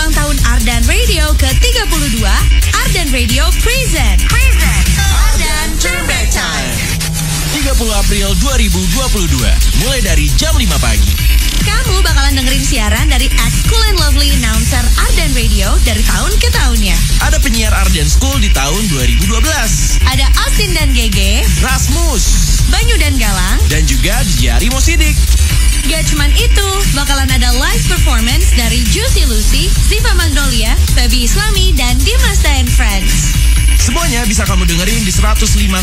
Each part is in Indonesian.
ulang tahun Ardan Radio ke-32, Ardan Radio Present Ardan Turn Back Time. 30 April 2022, mulai dari jam 5 pagi. Kamu bakalan dengerin siaran dari ex-cool and lovely announcer Ardan Radio dari tahun ke tahunnya. Ada penyiar Ardan School di tahun 2012. Ada Austin dan Gege, Rasmus, Banyu dan Galang, dan juga Jari Mosidik. Gak cuman itu, bakalan ada live performance dari Juicy Lucy, Ziva Magnolia, Feby Islami, dan Dimas and Friends. Semuanya bisa kamu dengerin di 105,9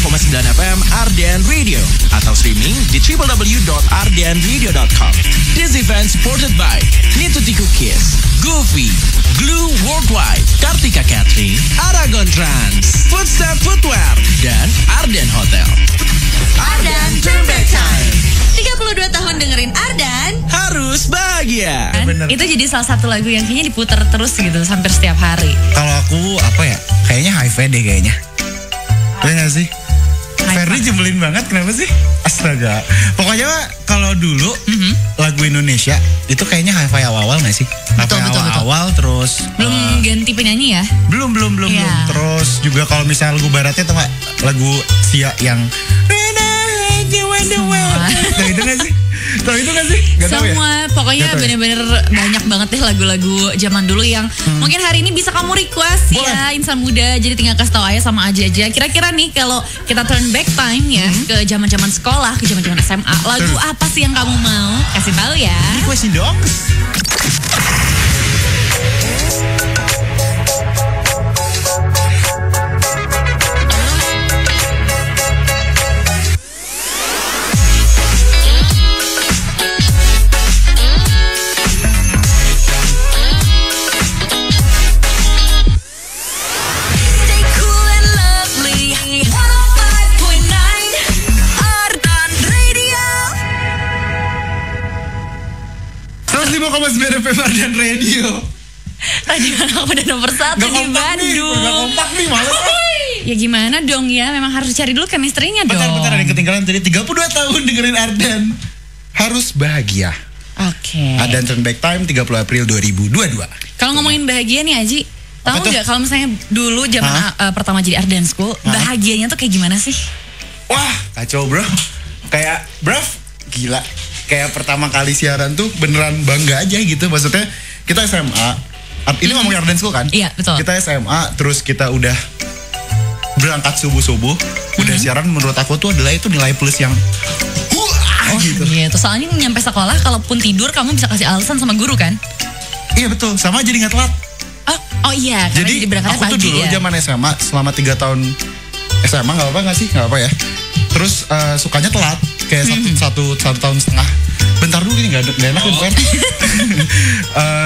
FM Ardan Radio atau streaming di www.ardanradio.com. This event supported by Nituti Cookies, Goofy, Glue Worldwide, Kartika Catering, Aragon Trans, Footstep Footwear, dan Ardan Hotel. Ardan Turn Back Time. 32 tahun dengerin Ardan, Harus bahagia. Itu jadi salah satu lagu yang kayaknya diputar terus gitu hampir setiap hari. Kalau aku apa ya? Kayaknya HIV deh kayaknya. Iya gak sih? Ferdi jebelin banget, kenapa sih? Astaga. Pokoknya kalau dulu lagu Indonesia itu kayaknya HIV awal-awal gak sih? Betul. Awal terus Belum ganti penyanyi ya? Belum. Iya. Terus juga kalau misalnya lagu baratnya tuh gak? Lagu Sia yang Tahu itu gak sih? Gak tahu ya? Semua pokoknya bener-bener banyak banget deh lagu-lagu zaman dulu yang mungkin hari ini bisa kamu request. Boleh. Ya insan muda. Jadi tinggal kasih tahu aja sama aja. Kira-kira nih kalau kita turn back time ya ke zaman-zaman sekolah, ke zaman-zaman SMA, lagu apa sih yang kamu mau? Kasih tahu ya. Requestin dong. stay cool and lovely. 105.9 Ardan Radio. 105,9 FM Ardan Radio. Radio anak pada nomor 1 di Bandung. Gak kompak nih malah. Ya gimana dong ya, memang harus cari dulu chemistry-nya dong. Bentar, ada yang ketinggalan tadi 32 tahun dengerin Ardan. Harus bahagia. Oke. Ardan Turn Back Time 30 April 2022. Kalau ngomongin bahagia nih Aji, tahu Apa tuh? nggak kalau misalnya dulu zaman pertama jadi Ardan School, bahagianya tuh kayak gimana sih? Wah, kacau bro. Kayak, bro, gila. Kayak pertama kali siaran tuh beneran bangga aja gitu. Maksudnya kita SMA. Ini ngomongin Ardan School kan? Iya, betul. Kita SMA, terus kita udah berangkat subuh-subuh. Udah siaran, menurut aku tuh adalah itu nilai plus yang gitu. Gitu. Soalnya nyampe sekolah, kalaupun tidur kamu bisa kasih alasan sama guru kan? Iya betul, sama jadi gak telat. Oh iya, karena Jadi berangkatnya aku tuh pagi dulu ya. zaman SMA selama 3 tahun SMA nggak apa nggak sih, nggak apa ya. Terus sukanya telat kayak satu tahun setengah. Bentar dulu ini nggak enak kan?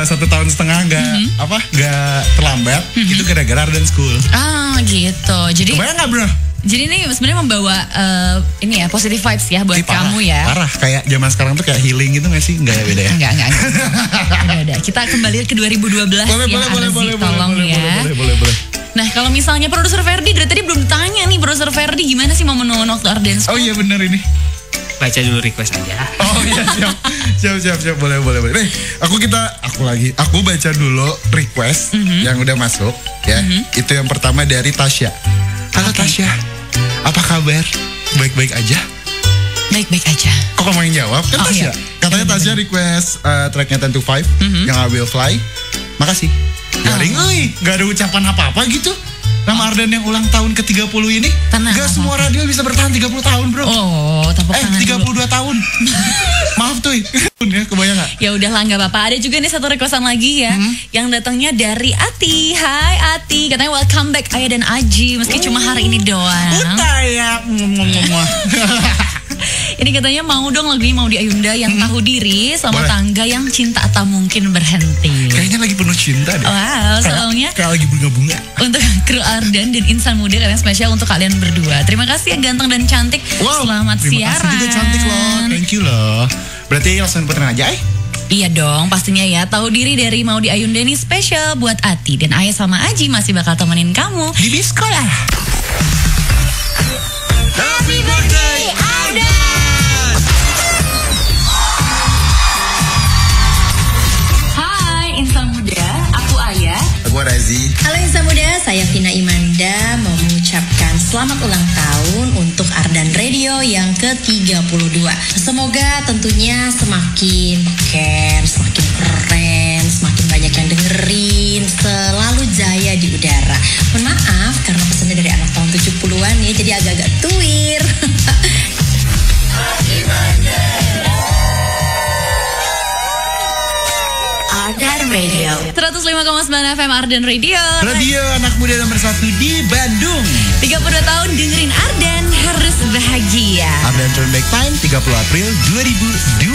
1 tahun setengah nggak terlambat. Itu gara-gara Ardan School. Ah gitu. Jadi Kebayang nggak bro? Jadi ini sebenarnya membawa ini ya positive vibes ya buat Ih, parah, kamu ya. Parah, kayak zaman sekarang tuh kayak healing gitu nggak sih? Nggak ya, beda ya? Enggak. Udah. Kita kembali ke 2012 Boleh. Nah, kalau misalnya produser Ferdi dari tadi belum tanya nih, produser Ferdi gimana sih momen-momen waktu Ardan School? Oh iya benar ini. Baca dulu request aja. Oh iya siap. Boleh. Nih, aku baca dulu request yang udah masuk ya. Itu yang pertama dari Tasya. Halo Tasya, apa kabar? Baik-baik aja? Baik-baik aja. Kok kamu yang jawab? Kan Tasya. Iya. Katanya Tasya request tracknya 10 to 5 yang I Will Fly. Makasih. Garing, gak ada ucapan apa-apa gitu. Nama Ardan yang ulang tahun ke-30 ini. Tenang. Gak semua radio bisa bertahan 30 tahun bro. Oh, tepuk tangan 32 dulu. tahun. Maaf tuh ya, kebayang gak? Ya udahlah nggak apa-apa. Ada juga nih satu requestan lagi ya, yang datangnya dari Ati. Hai Ati, katanya welcome back Ayah dan Aji, meski cuma hari ini doang. Utaya. Ini katanya mau dong lagu ini, mau di Ayunda yang tahu diri sama Boleh. tangga yang cinta tak mungkin berhenti. Kayaknya lagi penuh cinta deh. Wow, soalnya Kayak lagi bunga-bunga. untuk kru Ardan dan insan muda kalian spesial untuk kalian berdua. Terima kasih ya ganteng dan cantik. Selamat terima siaran. kasih juga cantik loh. Thank you loh. Berarti langsung puterin aja Iya dong, pastinya ya. Tahu diri dari Mau di Ayunda ini spesial buat Ati dan Ayah sama Aji masih bakal temenin kamu di Biskola. Happy birthday Ardan. Hai insan muda, aku Gue Razi. Halo Insan Muda, saya Vina Imanda mau mengucapkan selamat ulang tahun untuk Ardan Radio yang ke-32. Semoga tentunya semakin keren, semakin keren, semakin banyak yang dengerin, selalu jaya di udara. Mohon maaf karena pesannya dari anak tahun 70-an ya, jadi agak-agak tuir. Ardan Radio 105,9 FM Ardan Radio. Radio anak muda nomor 1 di Bandung. 32 tahun dengerin Ardan harus bahagia. Ardan Turn Back Time 30 April 2022.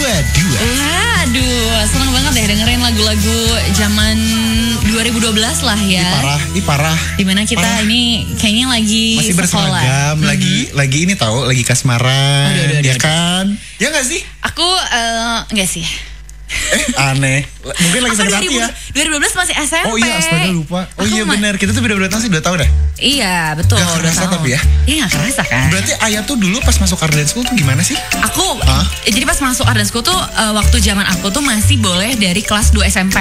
Waduh, senang banget deh dengerin lagu-lagu zaman 2012 lah ya. Parah. Dimana kita Parah. ini kayaknya lagi Masih sekolah. berseragam, lagi ini tahu, lagi kasmaran, Aduh. ya kan? Ya nggak sih? Aku enggak sih. Aneh. Mungkin lagi Aku sakit hati ya. 2012 masih SMP. Oh iya, astaga lupa. Oh Aku iya benar, kita tuh beda-beda tahun sih 2 tahun dah. Iya, betul. Gak kerasa 2 tahun. tapi ya. Iya, gak kerasa kan. Berarti Ayah tuh dulu pas masuk Ardan School tuh gimana sih? Aku, Hah? jadi pas masuk Ardan School tuh waktu zaman aku tuh masih boleh dari kelas 2 SMP.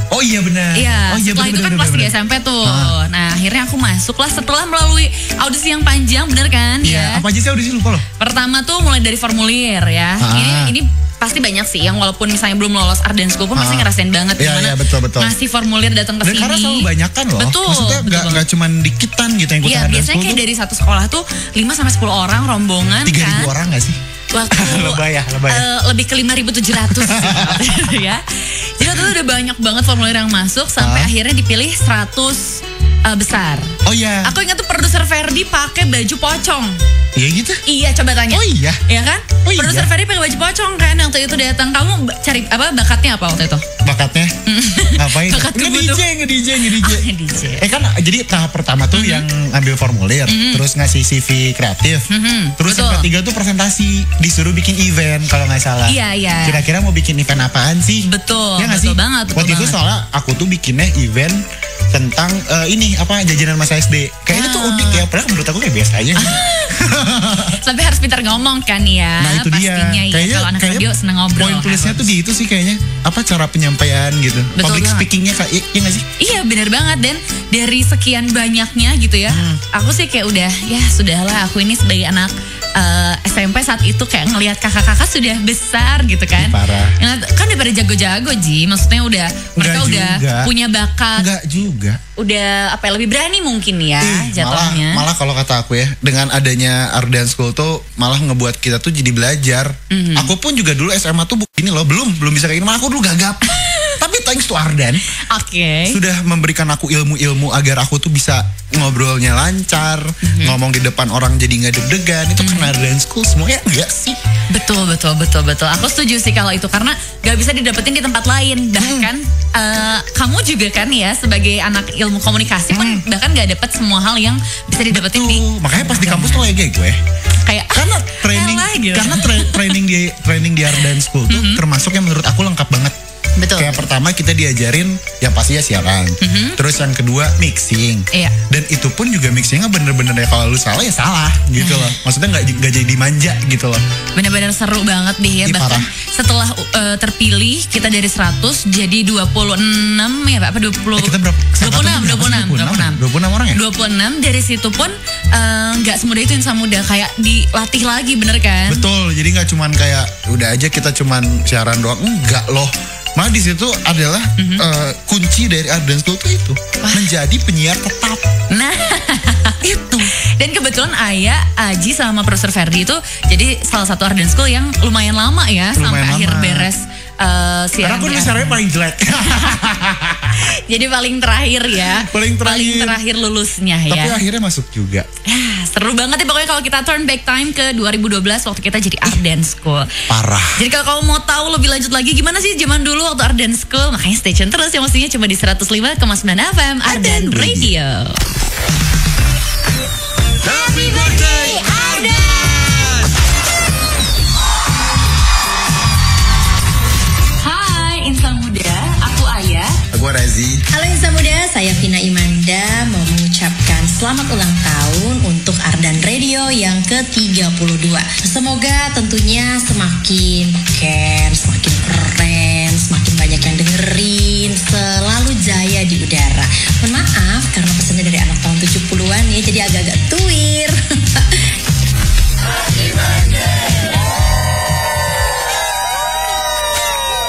Oh iya benar. Iya, Oh iya setelah itu kan kelas 3 SMP tuh. Nah, akhirnya aku masuk lah setelah melalui audisi yang panjang, bener kan? Iya, Ya. apa aja sih audisi lupa loh. Pertama tuh mulai dari formulir ya. Ini pasti banyak sih yang walaupun misalnya belum lolos Ardan School pun pasti ngerasain banget Iya, gimana iya, betul. ngasih formulir datang ke Dan sini. karena selalu banyakan loh. Betul. Maksudnya betul banget. nggak cuman dikitan gitu yang ikut Iya, Ardan biasanya School kayak tuh. dari satu sekolah tuh 5-10 orang rombongan 3.000 kan. orang gak sih? Waktu Lebay ya. lebih ke 5.700 ya. Jadi waktu itu udah banyak banget formulir yang masuk sampai akhirnya dipilih 100 besar. Oh iya. Aku ingat tuh produser Ferdi pakai baju pocong. Iya gitu? Iya, coba tanya. Oh iya. Iya kan? Oh iya. Produser Ferdi pakai baju pocong kan waktu itu datang. Kamu cari apa bakatnya apa waktu itu? Bakatnya? Ngapain? Bakat tubuh tuh. Nge-DJ. Kan jadi tahap pertama tuh yang ambil formulir, terus ngasih CV kreatif, terus Betul. yang ketiga tuh presentasi, disuruh bikin event kalau nggak salah. Iya. Kira-kira mau bikin event apaan sih? Betul, Ya nggak betul sih? banget, betul Waktu itu banget. soalnya aku tuh bikinnya event tentang ini apa jajanan masa SD. Kayaknya tuh unik ya, padahal menurut aku kayak biasa aja. Sampai harus pintar ngomong kan ya. Nah itu dia. Pastinya ya kalau anak radio seneng ngobrol. Poin tulisnya tuh di itu sih kayaknya apa cara penyampaian gitu. Betul Public banget. speakingnya kayak iya nggak sih? Iya benar banget. Dan dari sekian banyaknya gitu ya, aku sih kayak udah ya sudahlah, aku ini sebagai anak SMP saat itu kayak ngelihat kakak-kakak sudah besar gitu kan. Parah. Kan daripada jago-jago Ji, maksudnya mereka udah juga. punya bakat, Enggak juga. udah apa ya, lebih berani mungkin ya jatuhnya. Malah kalau kata aku ya, dengan adanya Ardan School tuh malah ngebuat kita tuh jadi belajar. Aku pun juga dulu SMA tuh begini loh, belum bisa kayak gini. Malah aku dulu gagap. Tapi thanks to Ardan Oke. sudah memberikan aku ilmu-ilmu agar aku tuh bisa ngobrolnya lancar, ngomong di depan orang jadi nggak deg-degan. Itu karena Ardan School semuanya enggak sih? Betul. Aku setuju sih kalau itu karena gak bisa didapetin di tempat lain. Bahkan kamu juga kan ya sebagai anak ilmu komunikasi pun bahkan gak dapet semua hal yang bisa didapetin di Tuh, makanya pas di kampus tuh kayak gue. kayak Karena training elah, gitu. karena training di Ardan School tuh termasuk yang menurut aku lengkap banget. Betul. Kayak pertama kita diajarin yang pasti ya siaran. Terus yang kedua mixing. Iya. Dan itu pun juga mixingnya bener-bener ya kalau lu salah ya salah gitu loh. Maksudnya nggak jadi manja gitu loh. Benar-benar seru banget deh ya. Ih, Bahkan parah. setelah terpilih kita dari 100 jadi 26 ya Pak, apa 20? Kita berapa? 26 orang ya? 26 dari situ pun nggak semudah itu Insan Muda, kayak dilatih lagi bener kan? Betul. Jadi nggak cuman kayak udah aja kita cuman siaran doang. Enggak loh. Malah di situ adalah kunci dari Ardan School itu menjadi penyiar tetap. Nah, Itu. dan kebetulan Ayah, Aji sama Profesor Ferdi itu jadi salah satu Ardan School yang lumayan lama ya sampai Lumayan akhir lama. beres Karena siaran. aku siarannya paling jelek. Jadi paling terakhir ya. Paling terakhir. lulusnya Tapi ya. akhirnya masuk juga. Seru banget ya pokoknya kalau kita turn back time ke 2012 waktu kita jadi Ardan School. Parah. Jadi kalau kamu mau tahu lebih lanjut lagi gimana sih zaman dulu waktu Ardan School, makanya stay tune terus ya, mestinya cuma di 105,9 FM Ardan Radio. Happy birthday Hai Insan Muda, aku Ayah. Gue Razi. Halo Insan Muda, saya Vina Imanda mau mengucapkan selamat ulang tahun untuk Ardan Radio yang ke-32. Semoga tentunya semakin keren, semakin keren, semakin banyak yang dengerin, selalu jaya di udara. jadi agak-agak tuir.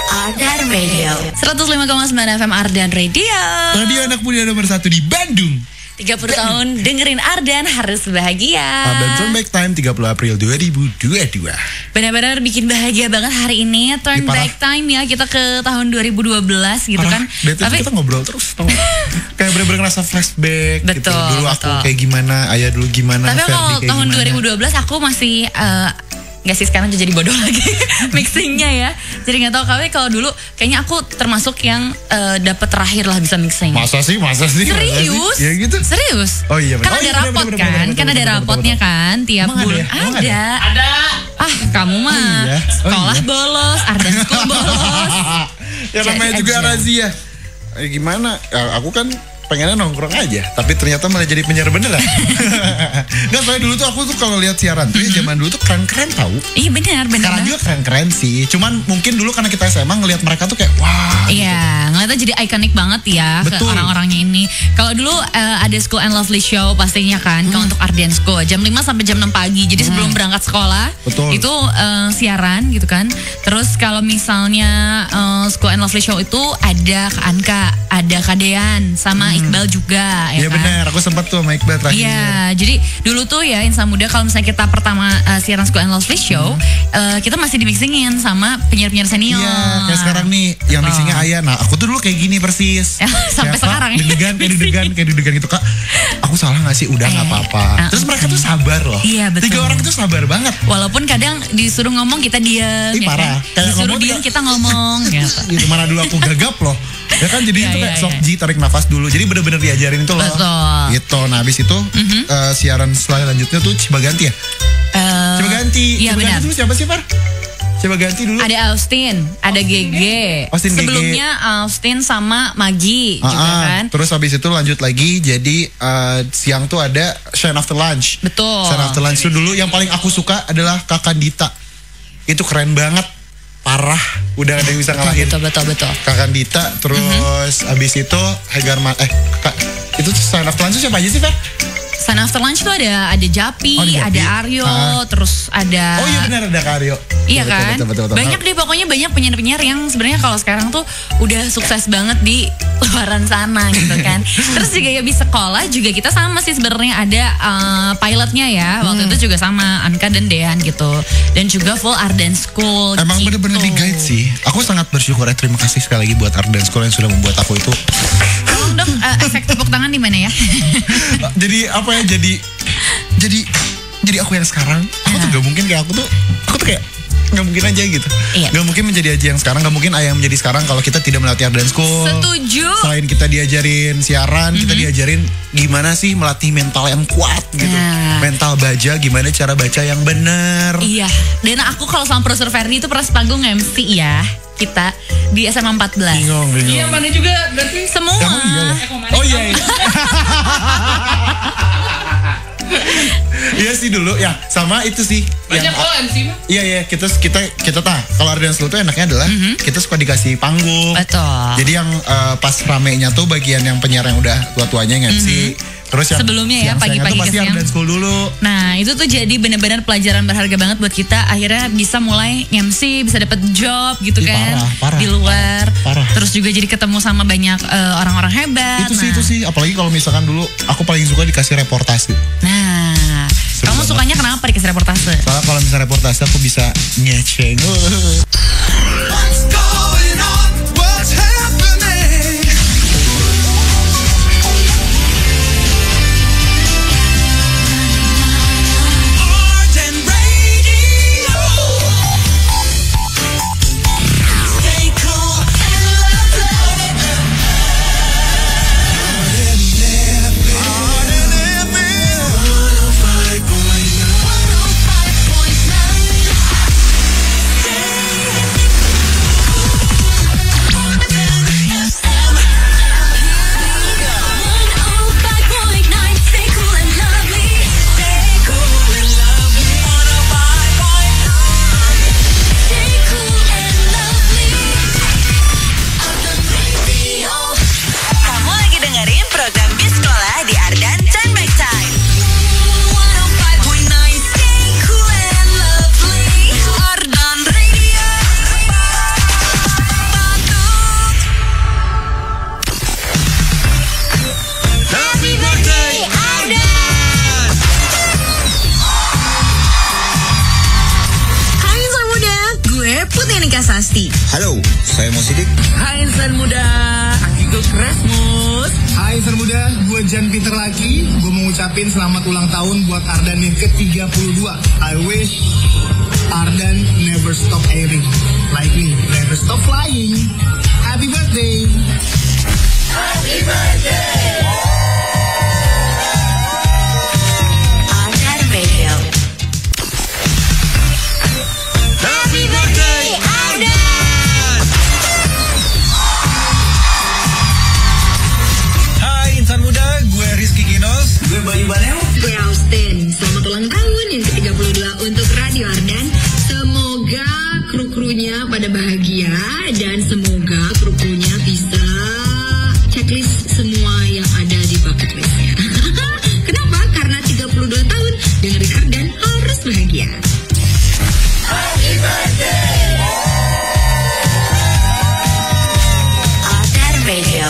Ardan Radio 105,9 FM Ardan Radio. Radio anak muda nomor 1 di Bandung. 30 tahun dengerin Ardan harus bahagia. Ardan Turnback Time 30 April 2022. Benar-benar bikin bahagia banget hari ini. Turn parah. back time ya, kita ke tahun 2012 gitu Parah, kan. dari tadi kita ngobrol terus tau gak? Kayak bener-bener ngerasa flashback gitu. Betul, Dulu aku betul. kayak gimana, Ayah dulu gimana, Tapi Ferdi kalau kayak tahun gimana. 2012 aku masih nggak sih, sekarang jadi bodoh lagi mixingnya ya. Jadi nggak tahu, kalau dulu kayaknya aku termasuk yang dapat terakhir lah bisa mixing. Masa sih? Serius? Ya gitu. Serius? Oh iya, bener. Kan Oh ada iya, rapot bener, kan? bener, Kan ada bener, rapotnya bener. kan tiap Emang ada bulan. ya? Emang ada? Ada. Ah, kamu mah iya? Oh sekolah iya? bolos, Ardan School bolos. Ya namanya Cari juga aja. razia. Gimana? Ya, aku kan pengennya nongkrong aja, tapi ternyata malah jadi penyiar beneran. Nggak, soalnya dulu tuh aku tuh kalau lihat siaran tuh ya zaman dulu tuh keren-keren tau. Iya benar. Sekarang juga keren-keren sih. Cuman mungkin dulu karena kita SMA ngelihat mereka tuh kayak wah. Iya, ngeliatnya jadi ikonik banget ya Betul. ke orang-orangnya ini. Kalau dulu ada School and Lovely Show pastinya kan, kalau untuk Ardan School jam 5 sampai jam 6 pagi. Jadi sebelum berangkat sekolah Betul. itu siaran gitu kan. Terus kalau misalnya School and Lovely Show itu ada Kak Anka, ada Kak Dean, sama Iqbal juga ya Iya kan. benar, aku sempat tuh sama Iqbal terakhir. Iya, jadi dulu tuh ya Insan Muda kalau misalnya kita pertama siaran School and Lovely Show, kita masih dimixingin sama penyiar-penyiar senior. Iya, kayak sekarang nih yang mixingnya Ayah. Nah, aku tuh dulu kayak gini persis. Ya, sampai Kayak, sekarang Kak, ya. kayak deg-degan gitu, Kak. Aku salah gak sih? Udah gak apa-apa. Terus mereka tuh sabar loh. Iya, betul. 3 orang itu sabar banget. Walaupun kadang disuruh ngomong kita diam, Ih, ya parah. kan? Kayak Disuruh ngomong diam juga- kita ngomong. gitu. Gitu, mana dulu aku gagap loh. Ya kan jadi Iya, itu kayak iya, sok iya. Ji, tarik nafas dulu. Jadi bener-bener diajarin itu loh. Betul. Gitu. Nah, habis itu siaran selanjutnya tuh Cibaganti ya? Cibaganti. Iya, Cibaganti benar. dulu siapa sih, Far? Cibaganti dulu. Ada Austin, ada GG. Austin, GG. Sebelumnya Austin sama Magi juga kan. Terus habis itu lanjut lagi jadi siang tuh ada Shine After Lunch. Betul. Shine After Lunch itu dulu yang paling aku suka adalah Kakak Dita. Itu keren banget. Parah. Udah ada yang bisa ngalahin. Betul. Kakak Dita. Terus habis itu itu Shine After Lunch itu siapa aja sih, Fer? Sun After Lunch tuh ada Japi, Oh, ada Japi. ada Aryo, terus ada. Oh iya benar ada Kak Aryo. Iya Betul, kan? betul. Banyak deh pokoknya, banyak penyiar-penyiar yang sebenarnya kalau sekarang tuh udah sukses banget di luaran sana gitu kan. Terus juga ya di sekolah juga kita sama sih sebenarnya ada pilotnya ya. Waktu itu juga sama Anka dan Dean gitu. Dan juga full Ardan School. Emang gitu. bener-bener di guide sih. Aku sangat bersyukur terima kasih sekali lagi buat Ardan School yang sudah membuat aku itu. Tolong dong efek tepuk tangan di mana ya? Jadi apa ya? Jadi aku yang sekarang. Aku tuh gak mungkin kayak aku tuh kayak nggak mungkin aja gitu. Iya. Nggak mungkin menjadi Aji yang sekarang, nggak mungkin Ayah yang menjadi sekarang kalau kita tidak melatih Ardan School. Setuju. Selain kita diajarin siaran, kita diajarin gimana sih melatih mental yang kuat gitu. Nah. Mental baja, gimana cara baca yang benar. Iya, dan aku kalau sama Profesor Ferdi itu pernah sepanggung MC ya kita di SMA 14. Bingung. Iya, mana juga berarti Semua. Emang iya ya? Oh iya. Iya sih dulu ya, sama itu sih. banyak kok MC mah. Iya kita kalau Ardan School tuh enaknya adalah kita suka dikasih panggung. Betul. Jadi yang pas ramenya tuh bagian yang penyiar yang udah tua-tuanya yang MC. Terus yang Sebelumnya ya, siang-siangnya pagi-pagi tuh pasti ke siang. Ardan School dulu. Nah itu tuh jadi benar-benar pelajaran berharga banget buat kita. Akhirnya bisa mulai MC, bisa dapet job gitu Ih, kan parah, di luar. parah. Terus juga jadi ketemu sama banyak orang-orang hebat. Itu sih apalagi kalau misalkan dulu aku paling suka dikasih reportase. Nah, kamu banget. sukanya kenapa dikasih reportase? Soalnya kalau misalnya reportase aku bisa nyeceng. What's going on? What's happening? Arden Radio. Stay cool and love it. Arden FM. 105.9. Halo, saya Mo Sidik. Hai insan muda, aku Rasmus. Hai insan muda, gue Jan Peter lagi. Gue mau ngucapin selamat ulang tahun buat Ardan yang ke-32. I wish Ardan never stop airing. Like me, never stop flying. Happy birthday. Happy birthday. Ardan Radio. Happy birthday, Ardan. Hai insan muda, gue Rizky Kinos. Gue Bayu Baneo. Gue Austin. Selamat ulang tahun yang ke-32 untuk Radio Ardan. Semoga kru-krunya pada bahagia dan semoga kru-krunya bisa checklist semua yang ada di bucket listnya. Kenapa? Karena 32 tahun dengerin Ardan harus bahagia. Happy birthday. Ardan Radio.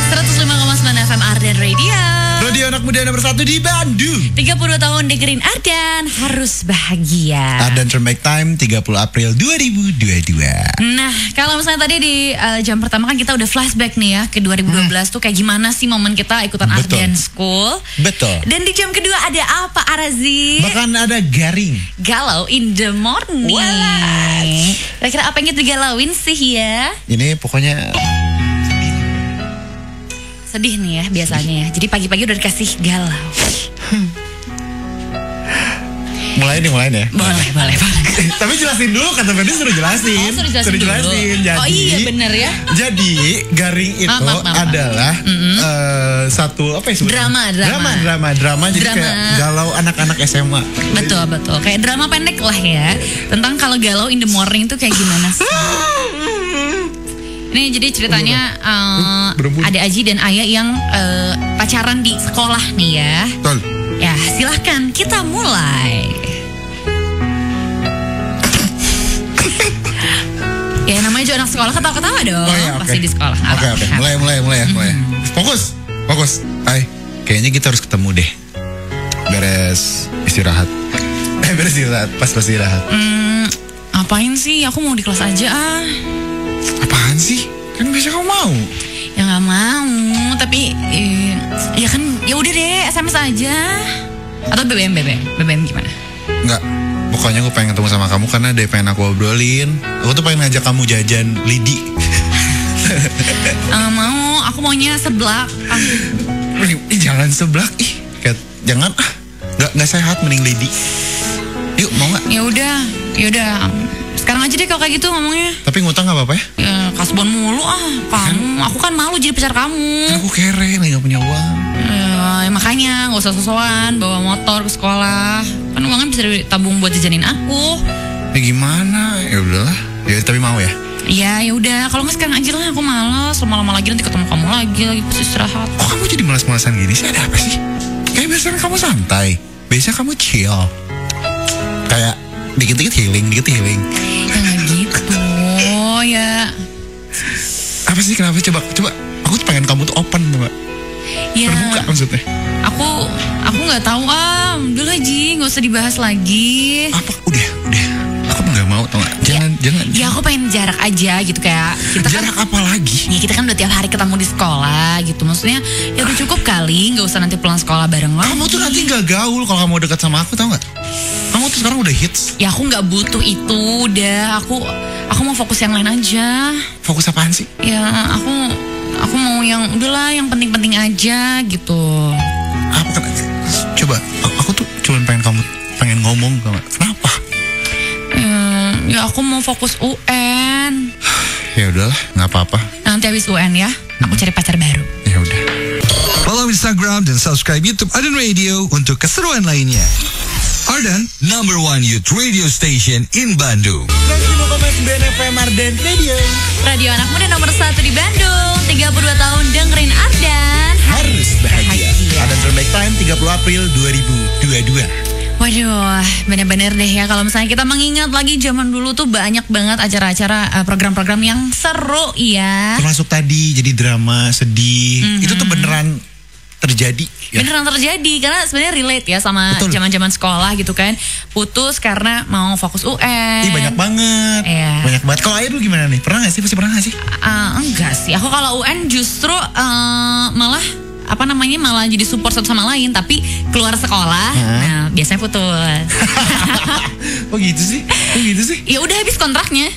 105,9 FM Ardan Radio. Radio anak muda nomor 1 di Bandung. 32 tahun dengerin Ardan harus bahagia. Ardan Turn Back Time 30 April 2022. Nah, kalau misalnya tadi di jam pertama kan kita udah flashback nih ya ke 2012 tuh kayak gimana sih momen kita ikutan Betul. Ardan School. Betul. Dan di jam kedua ada apa Arazi? Bahkan ada garing. Galau in the morning. Kira-kira apa yang kita digalauin sih ya? Ini pokoknya Sedih nih ya biasanya ya. Jadi pagi-pagi udah dikasih galau. mulai nih ya. Boleh. Tapi jelasin dulu, kata Ferdi suruh jelasin. Suruh jelasin dulu. Jadi, Oh iya bener ya. Jadi garing itu Maaf. adalah satu apa ya sebutnya? Drama. Jadi Drama. kayak galau anak-anak SMA. Betul. Kayak drama pendek lah ya. Tentang kalau galau in the morning tuh kayak gimana sih. Ini jadi ceritanya berebut. ada Aji dan Ayah yang pacaran di sekolah nih ya. Betul. Ya silahkan kita mulai. Ya namanya juga anak sekolah ketawa-ketawa dong. Oh iya, oke. Pasti di sekolah. Oke. Mulai ya. Fokus. Kayaknya kita harus ketemu deh. Beres istirahat. Pas istirahat. Apain sih? Aku mau di kelas aja Apaan sih? Kan biasa kamu mau. Ya nggak mau, tapi ya kan ya udah deh SMS aja. Atau BBM gimana? Enggak. Pokoknya aku pengen ketemu sama kamu karena ada yang pengen aku obrolin. Aku tuh pengen ngajak kamu jajan lidi. Mau, aku maunya seblak. Jangan seblak. Jangan Nggak sehat, mending lidi. Yuk, mau nggak? Ya udah. Sekarang aja deh kalau kayak gitu ngomongnya. Tapi ngutang nggak apa-apa ya? Ya kasbon mulu kamu. Aku kan malu jadi pacar kamu. Kan aku kere, lagi nggak punya uang. Ya makanya nggak usah sosokan bawa motor ke sekolah. Kan uangnya bisa ditabung buat jajanin aku. Ya gimana? Ya udahlah. Ya tapi mau ya? Ya udah. Kalau nggak sekarang aja lah. Aku malas. Lama-lama lagi nanti ketemu kamu lagi pas istirahat. Kok kamu jadi malas-malasan gini sih? Ada apa sih? Kayak biasanya kamu santai. Biasanya kamu chill. Kayak dikit-dikit healing. Ya nggak gitu. Ya. Apa sih, kenapa? Coba. Aku tuh pengen kamu tuh open, Mbak. Ya. Terbuka maksudnya. Aku nggak tahu Udah lah Ji, nggak usah dibahas lagi. Apa? Udah. Aku nggak mau, tau gak? Jangan. Ya aku pengen jarak aja gitu kayak kita Jarak apa lagi? Ya kita kan udah tiap hari ketemu di sekolah gitu. Maksudnya ya udah cukup kali, nggak usah nanti pulang sekolah bareng lagi. Kamu tuh nanti gak gaul kalau kamu dekat sama aku, tau gak? Kamu tuh sekarang udah hits. Ya aku nggak butuh itu, udah aku mau fokus yang lain aja. Fokus apaan sih? Ya aku mau yang udahlah yang penting-penting aja gitu. Apa kan? Coba, aku tuh cuma pengen ngomong, tau gak? Kenapa? Ya aku mau fokus UN. Ya udahlah, nggak apa-apa. Nanti habis UN ya, aku cari pacar baru. Ya udah. Follow Instagram dan subscribe YouTube Ardan Radio untuk keseruan lainnya. Ardan, number 1 youth radio station in Bandung. 95,9 FM Ardan Radio. Radio anak muda nomor 1 di Bandung. 32 tahun dengerin Ardan. Harus bahagia. Ardan Turn Back Time 30 April 2022. Waduh, bener-bener deh ya kalau misalnya kita mengingat lagi zaman dulu tuh banyak banget acara-acara program-program yang seru ya. Termasuk tadi jadi drama sedih. Itu tuh beneran terjadi ya. Beneran terjadi karena sebenarnya relate ya sama Betul. zaman-zaman sekolah gitu kan. Putus karena mau fokus UN. Ih, banyak banget. Iya. Banyak banget. Kalau Ayah dulu gimana nih? Pernah gak sih? Pasti pernah gak sih? Enggak sih. Aku kalau UN justru malah malah jadi support satu sama lain, tapi keluar sekolah, nah biasanya putus. Oh gitu sih? Ya udah habis kontraknya.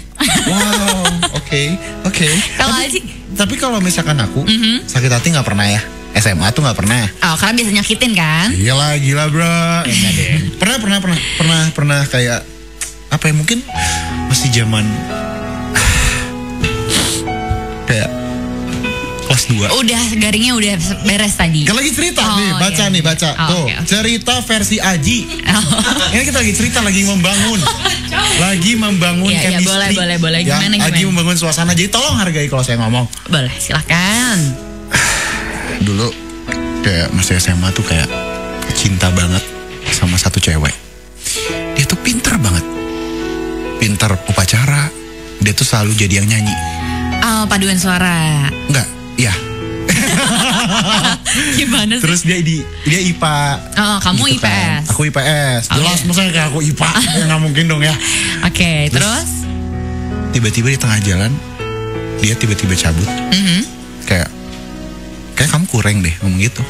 Wow, oke. Kalau Aji? Tapi kalau misalkan aku sakit hati nggak pernah ya. SMA tuh nggak pernah. Oh, karena biasa nyakitin kan? Gila bro. Enggak deh. Pernah kayak apa ya, mungkin masih zaman kayak kelas 2. Udah garingnya udah beres tadi. Kan lagi cerita Oh, nih, baca iya. nih, baca. Oh, Tuh, oke. cerita versi Aji. Oh. Ini kita lagi cerita, lagi membangun. Lagi membangun Iya, chemistry. boleh. Ya, Gimana? Lagi membangun suasana. Jadi tolong hargai kalau saya ngomong. Boleh, silakan. Dulu kayak masih SMA tuh kayak cinta banget sama satu cewek. Dia tuh pinter banget. Pinter upacara. Dia tuh selalu jadi yang nyanyi. Oh, paduan suara. Enggak, iya. Gimana sih? Terus dia IPA. Oh, kamu gitu kan. IPS. Aku IPS. Oke. Jelas maksudnya kayak aku IPA. Ya nggak mungkin dong ya. Oke, terus? Tiba-tiba di tengah jalan dia tiba-tiba cabut. Kayak kamu kurang deh ngomong gitu.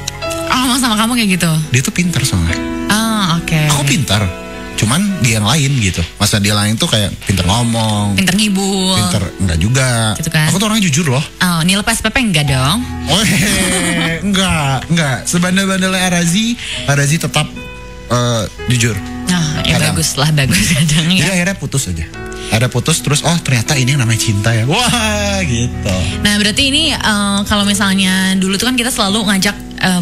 Oh, mau sama kamu kayak gitu? Dia tuh pintar soalnya. Oh, oke. Aku pintar. Cuman dia yang lain gitu. Masa dia lain tuh kayak pintar ngomong. Pinter ngibul. Pintar enggak juga. Gitu kan? Aku tuh orangnya jujur loh. Oh, nilai SPP enggak dong? Oh, enggak. Sebandel-bandelnya Arazi tetap jujur. Oh, ya Kadang. bagus kadang Jadi ya. akhirnya putus aja. Ada putus terus ternyata ini yang namanya cinta ya. Wah, gitu. Nah, berarti ini kalau misalnya dulu tuh kan kita selalu ngajak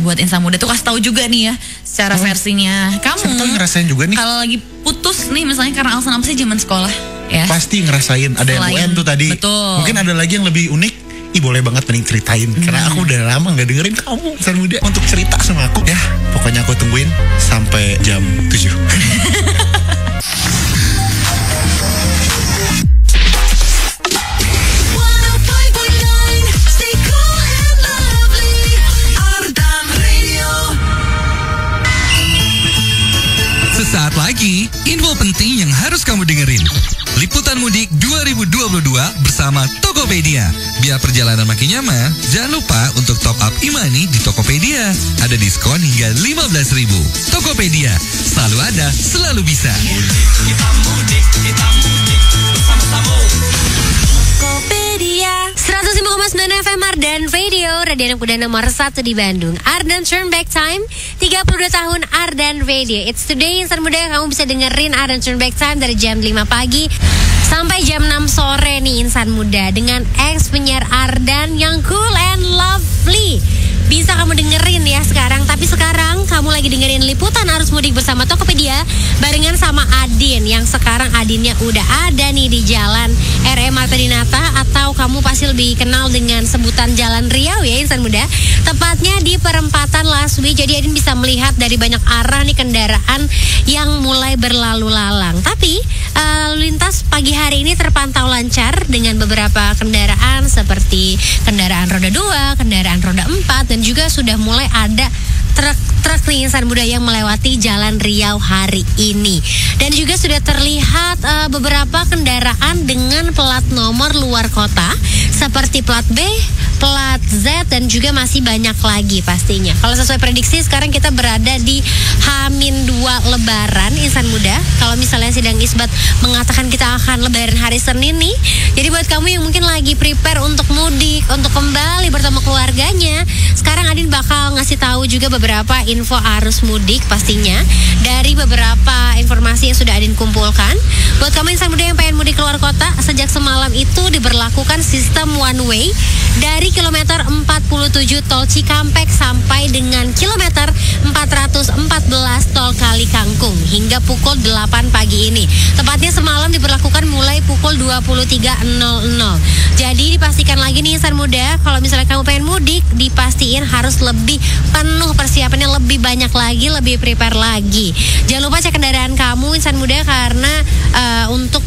buat insan muda tuh kasih tahu juga nih ya secara versinya. Siapa tahu Kamu ngerasain juga nih. kalau lagi putus nih misalnya karena alasan apa sih zaman sekolah ya? Pasti ngerasain. Ada yang Selain- UN tuh tadi. Betul. Mungkin ada lagi yang lebih unik. Ih, boleh banget mending ceritain. Karena aku udah lama gak dengerin kamu insan muda untuk cerita sama aku. Ya, pokoknya aku tungguin sampai jam 7. Sesaat lagi, info penting yang harus kamu dengerin. Liputan Mudik 2022 bersama Tokopedia. Biar perjalanan makin nyaman, jangan lupa untuk top up e-money di Tokopedia. Ada diskon hingga 15.000. Tokopedia, selalu ada, selalu bisa. Tokopedia 105,9 FM Ardan Radio, radio anak muda nomor 1 di Bandung. Ardan Turn Back Time 32 tahun Ardan Radio. It's today insan muda, kamu bisa dengerin Ardan Turn Back Time dari jam 5 pagi sampai jam 6 sore nih insan muda, dengan ex penyiar Ardan yang cool and lovely. Bisa kamu dengerin ya sekarang. Tapi sekarang kamu lagi dengerin liputan arus mudik bersama Tokopedia barengan sama Adin, yang sekarang Adinnya udah ada nih di jalan RM Marta Dinata, atau kamu pasti lebih kenal dengan sebutan Jalan Riau ya insan muda. Tepatnya di perempatan Laswi. Jadi Adin bisa melihat dari banyak arah nih kendaraan yang mulai berlalu lalang. Tapi lalu lintas pagi hari ini terpantau lancar dengan beberapa kendaraan seperti kendaraan roda 2, kendaraan roda 4, dan juga sudah mulai ada truk nih insan muda yang melewati Jalan Riau hari ini. Dan juga sudah terlihat beberapa kendaraan dengan plat nomor luar kota seperti plat B, plat Z, dan juga masih banyak lagi pastinya. Kalau sesuai prediksi sekarang kita berada di H-2 Lebaran insan muda. Kalau misalnya sidang isbat mengatakan kita akan Lebaran hari Senin nih. Jadi buat kamu yang mungkin lagi prepare untuk mudik, untuk kembali bertemu keluarganya, sekarang Adin bakal ngasih tahu juga beberapa info arus mudik pastinya dari beberapa informasi yang sudah Adin kumpulkan. Buat kamu insan muda yang pengen mudik keluar kota, sejak semalam itu diberlakukan sistem one way dari kilometer 47 tol Cikampek sampai dengan kilometer 414 tol Kali Kangkung hingga pukul 8 pagi ini. Tepatnya semalam diberlakukan mulai pukul 23.00. Jadi dipastikan lagi nih insan muda, kalau misalnya kamu pengen mudik, dipastiin harus lebih penuh persiapannya, lebih banyak lagi, lebih prepare lagi. Jangan lupa cek kendaraan kamu insan muda, karena untuk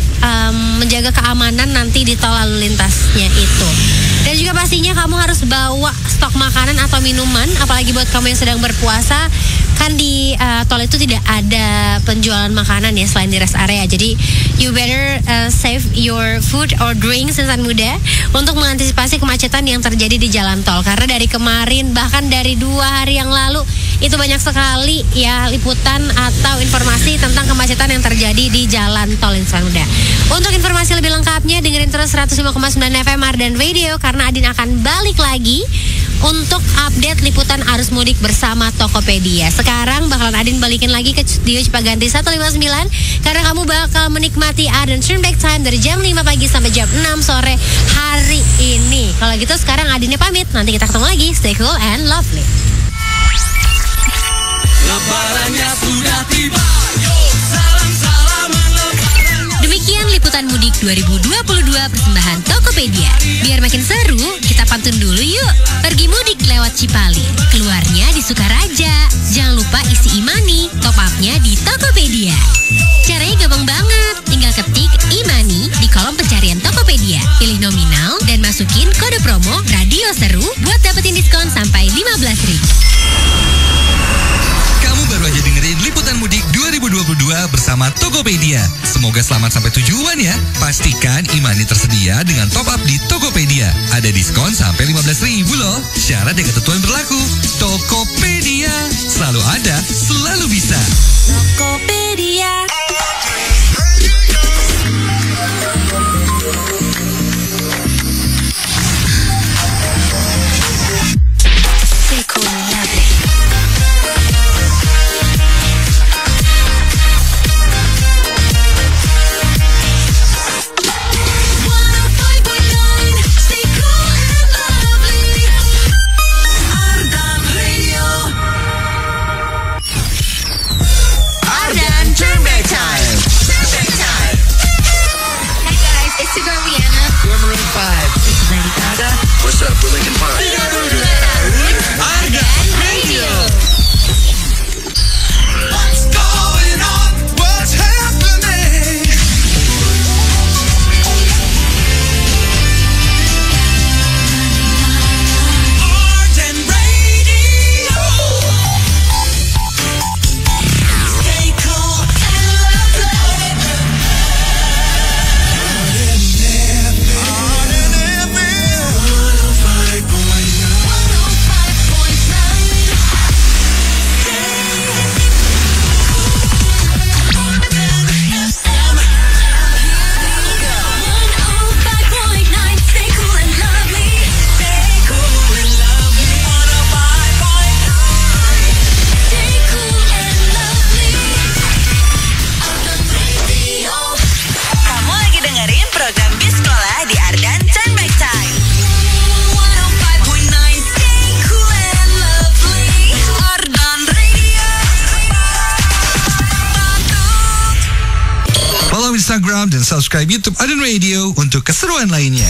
menjaga keamanan nanti di tol lalu lintasnya itu. Dan juga pastinya kamu harus bawa stok makanan atau minuman, apalagi buat kamu yang sedang berpuasa. Kan di tol itu tidak ada penjualan makanan ya selain di rest area. Jadi you better save your food or drinks insan muda untuk mengantisipasi kemacetan yang terjadi di jalan tol. Karena dari kemarin bahkan dari 2 hari yang lalu itu banyak sekali ya liputan atau informasi tentang kemacetan yang terjadi di jalan tol insan muda. Untuk informasi lebih lengkapnya dengerin terus 105,9 FM Ardan Radio karena Adin akan balik lagi untuk update liputan arus mudik bersama Tokopedia. Sekarang bakalan Adin balikin lagi ke studio Cipaganti 159 karena kamu bakal menikmati Ardan Turn Back Time dari jam 5 pagi sampai jam 6 sore hari ini. Kalau gitu sekarang Adinnya pamit, nanti kita ketemu lagi. Stay cool and lovely. Lebarannya sudah tiba, yuk salam-salaman lebaran. Demikian liputan mudik 2022 persembahan Tokopedia. Biar makin seru, kita pantun dulu yuk. Pergi mudik lewat Cipali, keluarnya di Sukaraja. Jangan lupa isi e-money, top up-nya di Tokopedia. Caranya gampang banget, tinggal ketik e-money di kolom pencarian Tokopedia. Pilih nominal dan masukin kode promo Radio Seru buat dapetin diskon sampai 15.000. Kamu baru aja dengerin liputan mudik 2022 bersama Tokopedia. Semoga selamat sampai tujuan ya. Pastikan e-money tersedia dengan top up di Tokopedia. Ada diskon sampai 15.000 loh. Syarat dan ketentuan berlaku. Tokopedia, selalu ada, selalu bisa. Tokopedia. Stay cool and lovely. What's up, we're Linkin Park. Ardan Radio. What's going on? What's happening? Ardan Radio. Stay cool and lovely. Kamu lagi dengerin program Bis Sekolah di Ardan Turn Back Time. 105.9 Stay cool and lovely. Ardan Radio. Follow Instagram dan subscribe YouTube Ardan Radio untuk keseruan lainnya.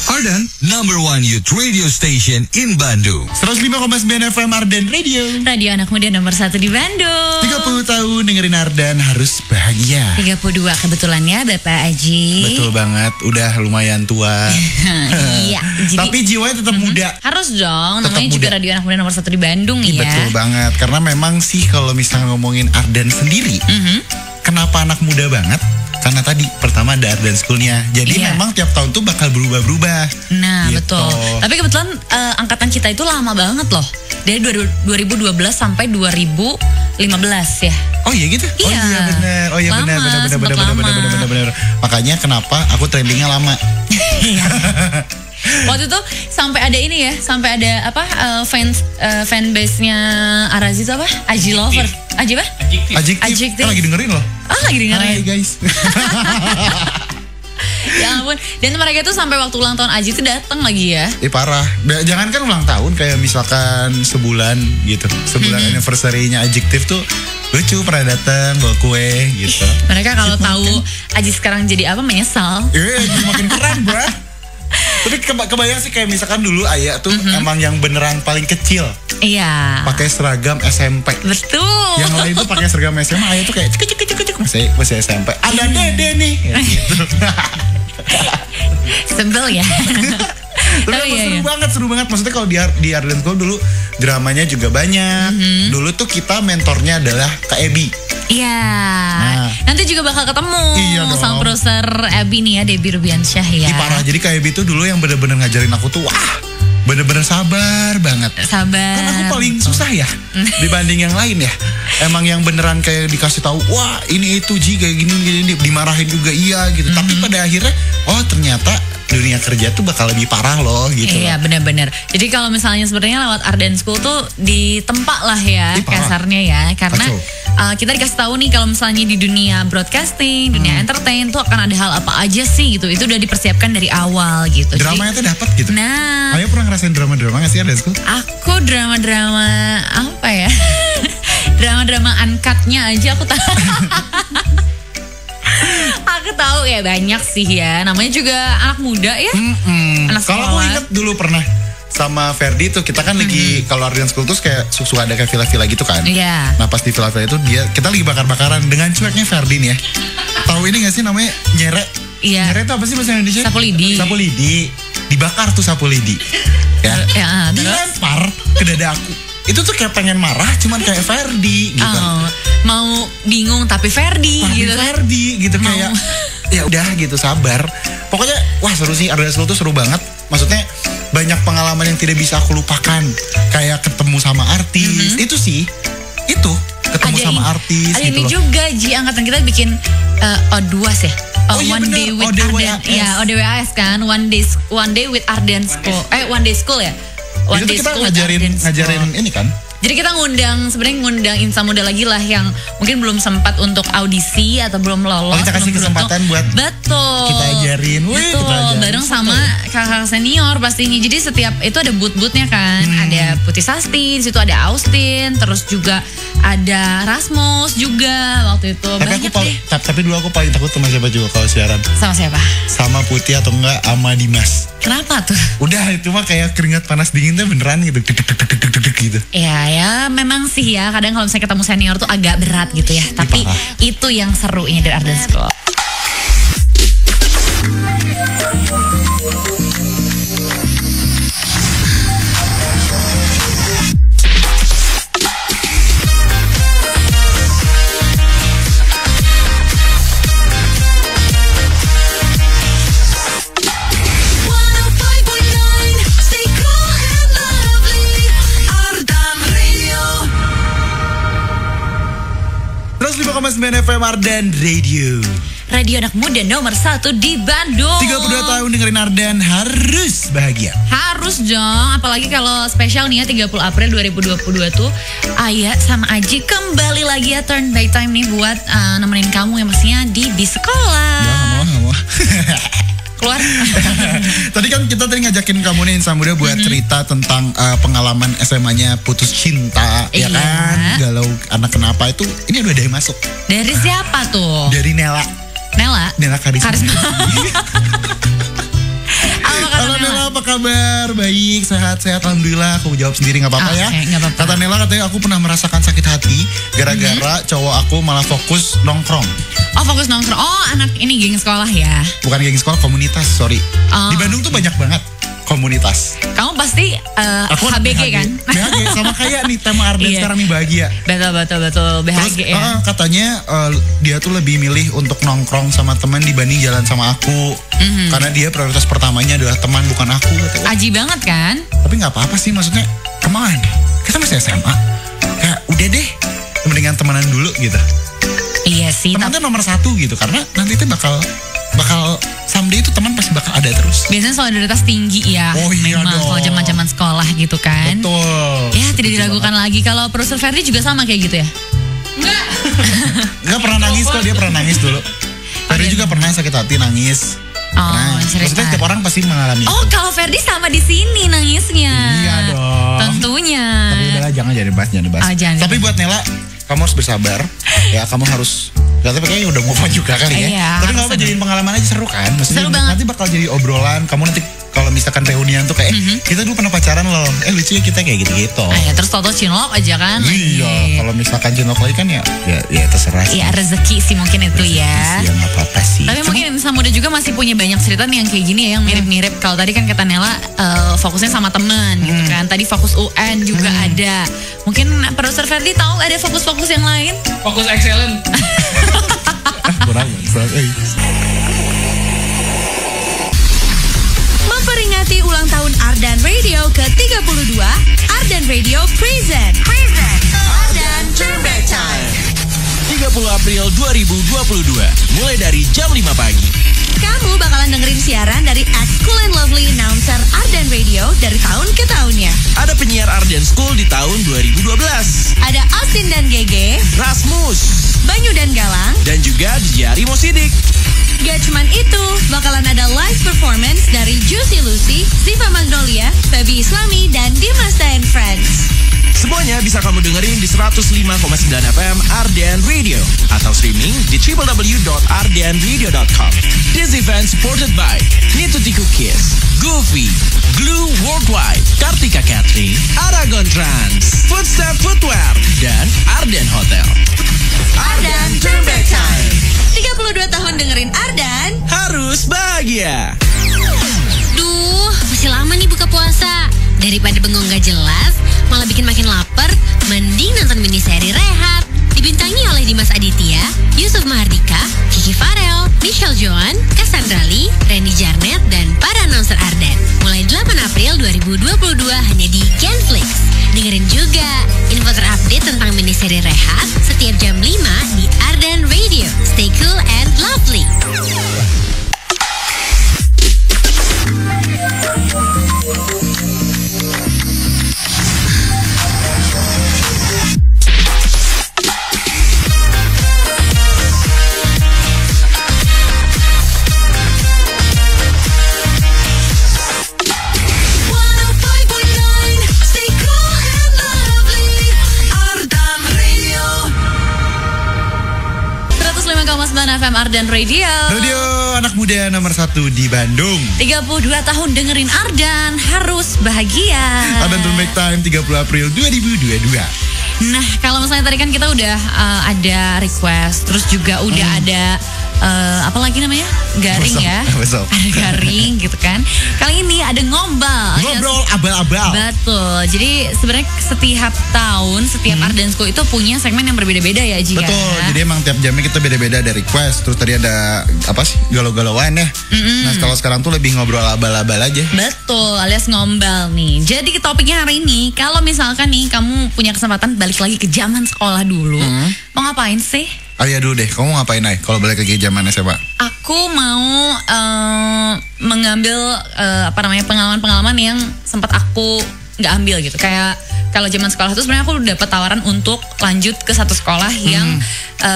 Ardan, number 1 youth radio station in Bandung. 105,9 FM Ardan Radio. Radio anak muda nomor 1 di Bandung. 30 tahun dengerin Ardan harus bahagia. 32 kebetulan ya Bapak Aji. Betul banget, udah lumayan tua. Iya. Jadi, Tapi jiwanya tetap muda. harus dong. Tetap Namanya juga muda. radio anak muda nomor 1 di Bandung ya. Betul banget, karena memang sih kalau misalnya ngomongin Ardan sendiri, kenapa anak muda banget? Karena tadi pertama ada Ardan School-nya. Jadi Iya. memang tiap tahun tuh bakal berubah-berubah. Nah Gitu. betul. Tapi kebetulan angkatan kita itu lama banget loh. Dari 2012 sampai 2015 ya. Oh iya gitu? Oh Iya. iya benar. Oh iya Lama, sempet lama. benar. Makanya kenapa aku trendingnya lama. Waktu itu sampai ada ini ya, sampai ada apa fanbase-nya Arazi itu apa? Aji Lover. Aji apa? Adjektif. Adjektif. Lagi dengerin loh. Ah lagi Hai dengerin. guys. Ya ampun. Dan mereka tuh sampai waktu ulang tahun Aji itu datang lagi ya. Parah. Jangan kan ulang tahun kayak misalkan sebulan gitu. Sebulan anniversary-nya Adjektif tuh lucu, pernah datang bawa kue gitu. Mereka kalau tahu Aji sekarang jadi apa menyesal. Makin keren, bro. Tapi kebayang sih kayak misalkan dulu Ayah tuh emang yang beneran paling kecil Iya. pakai seragam SMP. Betul. Yang lain tuh pakai seragam SMA, Ayah tuh kayak cek masih SMP. Ada Dede nih. Gitu. Sebel ya. Tapi emang seru banget. Maksudnya kalau di Ardan School dulu dramanya juga banyak. Dulu tuh kita mentornya adalah Kak Ebi. Iya. Nah. Nanti juga bakal ketemu sama dong. produser Ebi nih ya, Debbie Rubiansyah ya. Parah. Jadi Kak Ebi tuh dulu yang bener-bener ngajarin aku tuh bener-bener sabar banget. Sabar. Kan aku paling susah ya dibanding yang lain ya. Emang yang beneran kayak dikasih tahu, wah ini itu Ji kayak gini, dimarahin juga iya gitu. Tapi pada akhirnya, ternyata dunia kerja tuh bakal lebih parah loh gitu. Iya benar-benar. Jadi kalau misalnya sebenarnya lewat Ardan School tuh ditempa lah ya kasarnya ya, karena kita dikasih tahu nih kalau misalnya di dunia broadcasting, dunia entertain tuh akan ada hal apa aja sih gitu. Itu udah dipersiapkan dari awal gitu. Dramanya tuh dapat gitu. Nah, Ayo pernah ngerasain drama-drama gak sih Ardan School? Aku drama-drama apa ya? Drama-drama uncut-nya aja aku tahu. Aku tahu ya banyak sih ya. Namanya juga anak muda ya. Anak Kalau aku inget dulu pernah sama Ferdi tuh kita kan lagi kalau Ardan School tuh kayak suka ada kayak villa-villa gitu kan. Iya. Nah pas di villa-villa itu kita lagi bakar-bakaran dengan cueknya Ferdi nih ya. Tahu ini gak sih namanya nyerek? Iya. Nyerek itu apa sih bahasa Indonesia? Sapu lidi. Sapu lidi. Dibakar tuh sapu lidi. Ya. Dilempar ke dada aku. Itu tuh kayak pengen marah cuman kayak Ferdi gitu. Mau bingung tapi Ferdi gitu. Ferdi gitu kayak ya udah gitu sabar. Pokoknya seru sih Ardan School tuh seru banget. Maksudnya banyak pengalaman yang tidak bisa aku lupakan. Kayak ketemu sama artis. Itu sih. Itu ketemu sama artis ada gitu ini loh. juga Ji angkatan kita bikin O2 ya. One Day with Ardan. Iya, ODWAS kan. One Day with Ardan School. One Day School ya. Itu tuh kita ngajarin ini kan. Jadi kita ngundang Insan Muda lagi lah yang mungkin belum sempat untuk audisi atau belum lolos. Kita kasih kesempatan buat kita ajarin. Betul, bareng sama kakak senior pastinya. Jadi setiap itu ada booth-boothnya kan. Ada Putih Sasti, di situ ada Austin, terus juga ada Rasmus juga waktu itu. Tapi dulu aku paling takut sama siapa juga kalau siaran. Sama siapa? Sama Putih atau enggak sama Dimas. Kenapa tuh? Udah itu mah kayak keringat panas dingin tuh beneran gitu. Gitu. Ya memang sih ya. Kadang kalau misalnya ketemu senior tuh agak berat gitu ya. Tapi itu yang serunya dari Ardan School. FM Ardan Radio. Radio anak muda nomor 1 di Bandung. 32 tahun dengerin Ardan harus bahagia. Harus dong, apalagi kalau spesial nih ya 30 April 2022 tuh Ayah sama Aji kembali lagi ya Turn Back Time nih buat nemenin kamu yang pastinya di bis sekolah. Nggak mau. Keluar. Tadi kan kita ngajakin kamu nih Insan Muda buat cerita tentang pengalaman SMA-nya putus cinta, ya kan? Galau anak kenapa itu? Ini udah ada yang masuk. Dari siapa tuh? Dari Nela Karisma. Halo Nela, apa kabar? Baik, sehat-sehat alhamdulillah. Aku jawab sendiri nggak apa-apa ya. Gak apa-apa. Kata Nela katanya aku pernah merasakan sakit hati gara-gara cowok aku malah fokus nongkrong. Oh fokus nongkrong. Oh anak ini geng sekolah ya? Bukan geng sekolah, komunitas, sorry. Di Bandung tuh banyak banget komunitas. Kamu pasti aku HBG kan? BHG sama kayak nih tema Ardan sekarang nih bahagia. Betul BHG. Terus, ya. Katanya dia tuh lebih milih untuk nongkrong sama teman dibanding jalan sama aku. Karena dia prioritas pertamanya adalah teman bukan aku. Aji banget kan? Tapi nggak apa-apa sih, maksudnya kemana? Kita masih SMA. Kayak udah deh, mendingan temenan dulu gitu. Iya sih. Teman tuh nomor 1 gitu, karena nanti tuh bakal someday itu teman pasti bakal ada terus. Biasanya solidaritas tinggi ya. Oh iya memang dong. kalau zaman sekolah gitu kan. Betul. Ya tidak diragukan lagi. Kalau produser Ferdi juga sama kayak gitu ya? Enggak pernah nangis kok, dia pernah nangis dulu. Ferdi juga pernah sakit hati nangis. Maksudnya setiap orang pasti mengalami itu. Kalau Ferdi sama di sini nangisnya. Iya dong. Tentunya. Tapi udahlah jangan dibahas. Tapi buat Nela, kamu harus bersabar. Ya kamu harus. Tapi kayaknya udah move on juga kali ya. Iya, tapi nggak apa jadiin pengalaman aja seru kan. Maksudnya seru banget. Nanti bakal jadi obrolan. Kamu nanti kalau misalkan reunian tuh kayak kita dulu pernah pacaran loh. Lucu ya kita kayak gitu-gitu. Ya terus toto cinlok aja kan. Iya, kalau misalkan cinlok lagi kan ya terserah sih. Ya rezeki sih mungkin itu ya. Ya nggak apa-apa sih. Tapi mungkin insan muda juga masih punya banyak cerita nih yang kayak gini ya, yang mirip-mirip. Kalau tadi kan kata Nela fokusnya sama temen gitu kan. Tadi fokus UN juga ada. Mungkin produser Ferdi tahu ada fokus-fokus yang lain? Fokus excellent. kurang. Memperingati ulang tahun Ardan Radio ke-32, Ardan Radio Present Ardan Turn Back Time. 30 April 2022, mulai dari jam 5 pagi. Kamu bakalan dengerin siaran dari ex-cool and lovely announcer Ardan Radio dari tahun ke tahunnya. Ada penyiar Ardan School di tahun 2012. Ada Austin dan Gege, Rasmus, Banyu dan Galang. dan juga DJ Rimo Sidik. Gak cuman itu, bakalan ada live performance dari Juicy Lucy, Ziva Magnolia, Baby Islami, dan Dimasta and Friends. Semuanya bisa kamu dengerin di 105,9 FM Ardan Radio atau streaming di www.ardanradio.com. This event supported by Nituti Cookies, Goofy, Glue Worldwide, Kartika Catering, Aragon Trans, Footstep Footwear, dan Ardan Hotel. Ardan Turn Back Time. 32 tahun dengerin Ardan. Harus bahagia. Duh, masih lama nih buka puasa. Daripada bengong gak jelas, malah bikin makin lapar, mending nonton miniseri Rehat. Dibintangi oleh Dimas Aditya, Yusuf Mahardika, Kiki Farel, Michelle Joan, Cassandra Lee, Reni Jarnet, dan para announcer Ardan. Mulai 8 April 2022 hanya di Genflix. Dengerin juga info terupdate tentang miniseri Rehat setiap jam 5 di Ardan Radio. Stay cool and lovely. FM Ardan Radio. Radio anak muda nomor 1 di Bandung. 32 tahun dengerin Ardan, harus bahagia. Ardan Turn Back Time 30 April 2022. Nah, kalau misalnya tadi kan kita udah ada request, terus juga udah ada apa lagi namanya? Garing Besok, ya. besok. Ada garing gitu kan. Kali ini ada ngombal. Ngobrol abal-abal. Betul. Jadi sebenarnya setiap tahun, setiap Ardan School itu punya segmen yang berbeda-beda ya, Ji. Betul. Jadi emang tiap jamnya kita beda-beda ada request. Terus tadi ada apa sih? Galau-galauan ya. Nah, kalau sekarang tuh lebih ngobrol abal-abal aja. Betul, alias ngombal nih. Jadi topiknya hari ini, kalau misalkan nih kamu punya kesempatan balik lagi ke zaman sekolah dulu, mau ngapain sih? Alia dulu deh, kamu ngapain Nay kalau balik lagi zaman SMA? Aku mau mengambil pengalaman-pengalaman yang sempat aku nggak ambil gitu. Kayak kalau zaman sekolah itu sebenarnya aku dapat tawaran untuk lanjut ke satu sekolah yang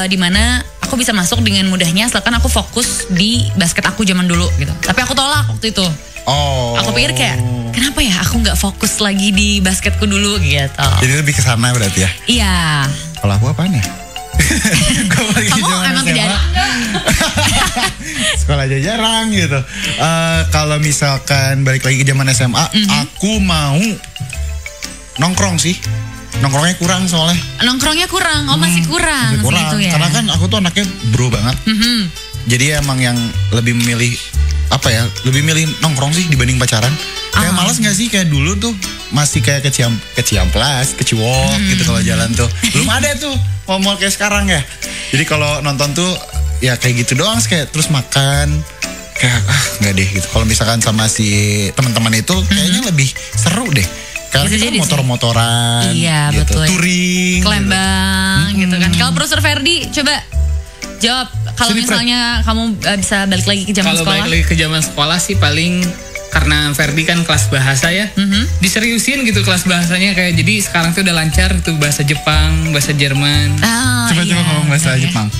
dimana aku bisa masuk dengan mudahnya asalkan aku fokus di basket aku zaman dulu gitu. Tapi aku tolak waktu itu. Oh. Aku pikir kayak kenapa ya aku nggak fokus lagi di basketku dulu gitu. Jadi lebih ke sana berarti ya? Iya. Kalau aku apaan ya? Kamu emang tidak ada? Sekolah aja jarang gitu. Kalau misalkan balik lagi ke zaman SMA, aku mau nongkrong sih. Nongkrongnya kurang soalnya. Nongkrongnya kurang, masih kurang. Masih kurang. Gitu ya? Karena kan aku tuh anaknya bro banget. Jadi emang yang lebih memilih lebih milih nongkrong sih dibanding pacaran. Kayak malas nggak sih kayak dulu tuh masih kayak keciamplas, keciwok gitu kalau jalan tuh. Belum ada tuh mall kayak sekarang ya. Jadi kalau nonton tuh ya kayak gitu doang, kayak terus makan kayak nggak deh gitu. Kalau misalkan sama si teman-teman itu kayaknya lebih seru deh. Karena kita motor-motoran, iya, gitu, betul. touring, ke Lembang gitu kan. Kalau Profesor Ferdi coba jawab kalau misalnya kamu bisa balik lagi ke zaman sekolah. Kalau balik lagi ke zaman sekolah sih paling karena Ferdi kan kelas bahasa ya, diseriusin gitu kelas bahasanya, kayak jadi sekarang tuh udah lancar tuh bahasa Jepang, bahasa Jerman. Coba ngomong bahasa Jepang.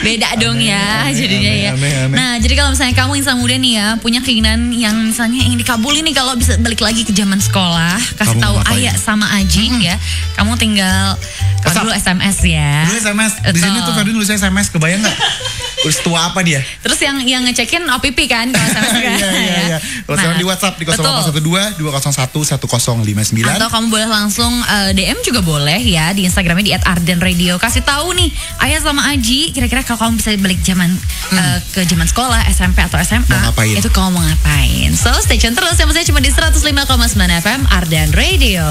Beda dong ya jadinya ya. Aneh. Nah, jadi kalau misalnya kamu insan muda nih ya, punya keinginan yang misalnya ingin dikabulin nih kalau bisa balik lagi ke zaman sekolah, kasih Kamu tahu ngapain? Ayah sama Aji ya. Kamu tinggal kalau dulu SMS ya. Dulu SMS. Di sini tuh Ferdi nulis SMS, kebayang nggak? Udah tua apa dia? Terus yang ngecekin OPP kan kalau SMS kan. Iya. Kalau sekarang di WhatsApp di 0812 201 1059. Atau kamu boleh langsung DM juga boleh ya di Instagramnya di @ardenradio. Kasih tahu nih Ayah sama Aji, kira-kira kalau kamu bisa balik zaman ke zaman sekolah, SMP atau SMA, Mau ngapain? itu kamu mau ngapain? So stay tune terus, yang maksudnya cuma di 105,9 FM Ardan Radio.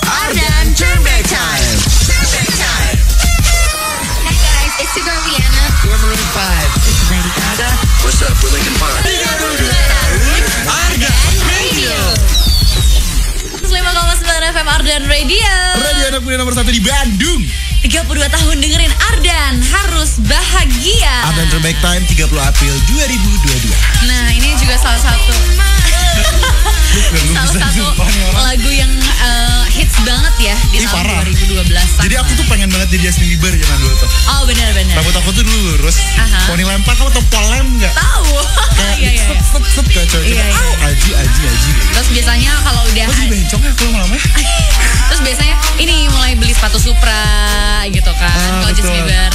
Ardan Turn Back Time. Hey guys, it's your girl Rihanna. We're Maroon 5. This is Lady Gaga. What's up, we're Linkin Park. Ardan Radio. 105,9 FM Ardan Radio. Radio anak muda nomor 1 di Bandung. 32 tahun dengerin Ardan, harus bahagia. Ardan Turn Back Time 30 April 2022. Nah, ini juga salah satu lagu yang hits banget ya di Ih, tahun parah. 2012. Jadi aku tuh pengen banget jadi Justin Bieber zaman dulu tuh. Oh, benar-benar. Rambut aku tuh dulu lurus. Aha. Poni lempar, kamu tau polem nggak? Tahu. Iya. Set kayak cewek. Iya. Aji. Terus biasanya kalau udah Kok jadi bencong ya aku lama-lama? terus biasanya ini mulai beli sepatu Supra gitu kan. Kalau Justin betul. Bieber.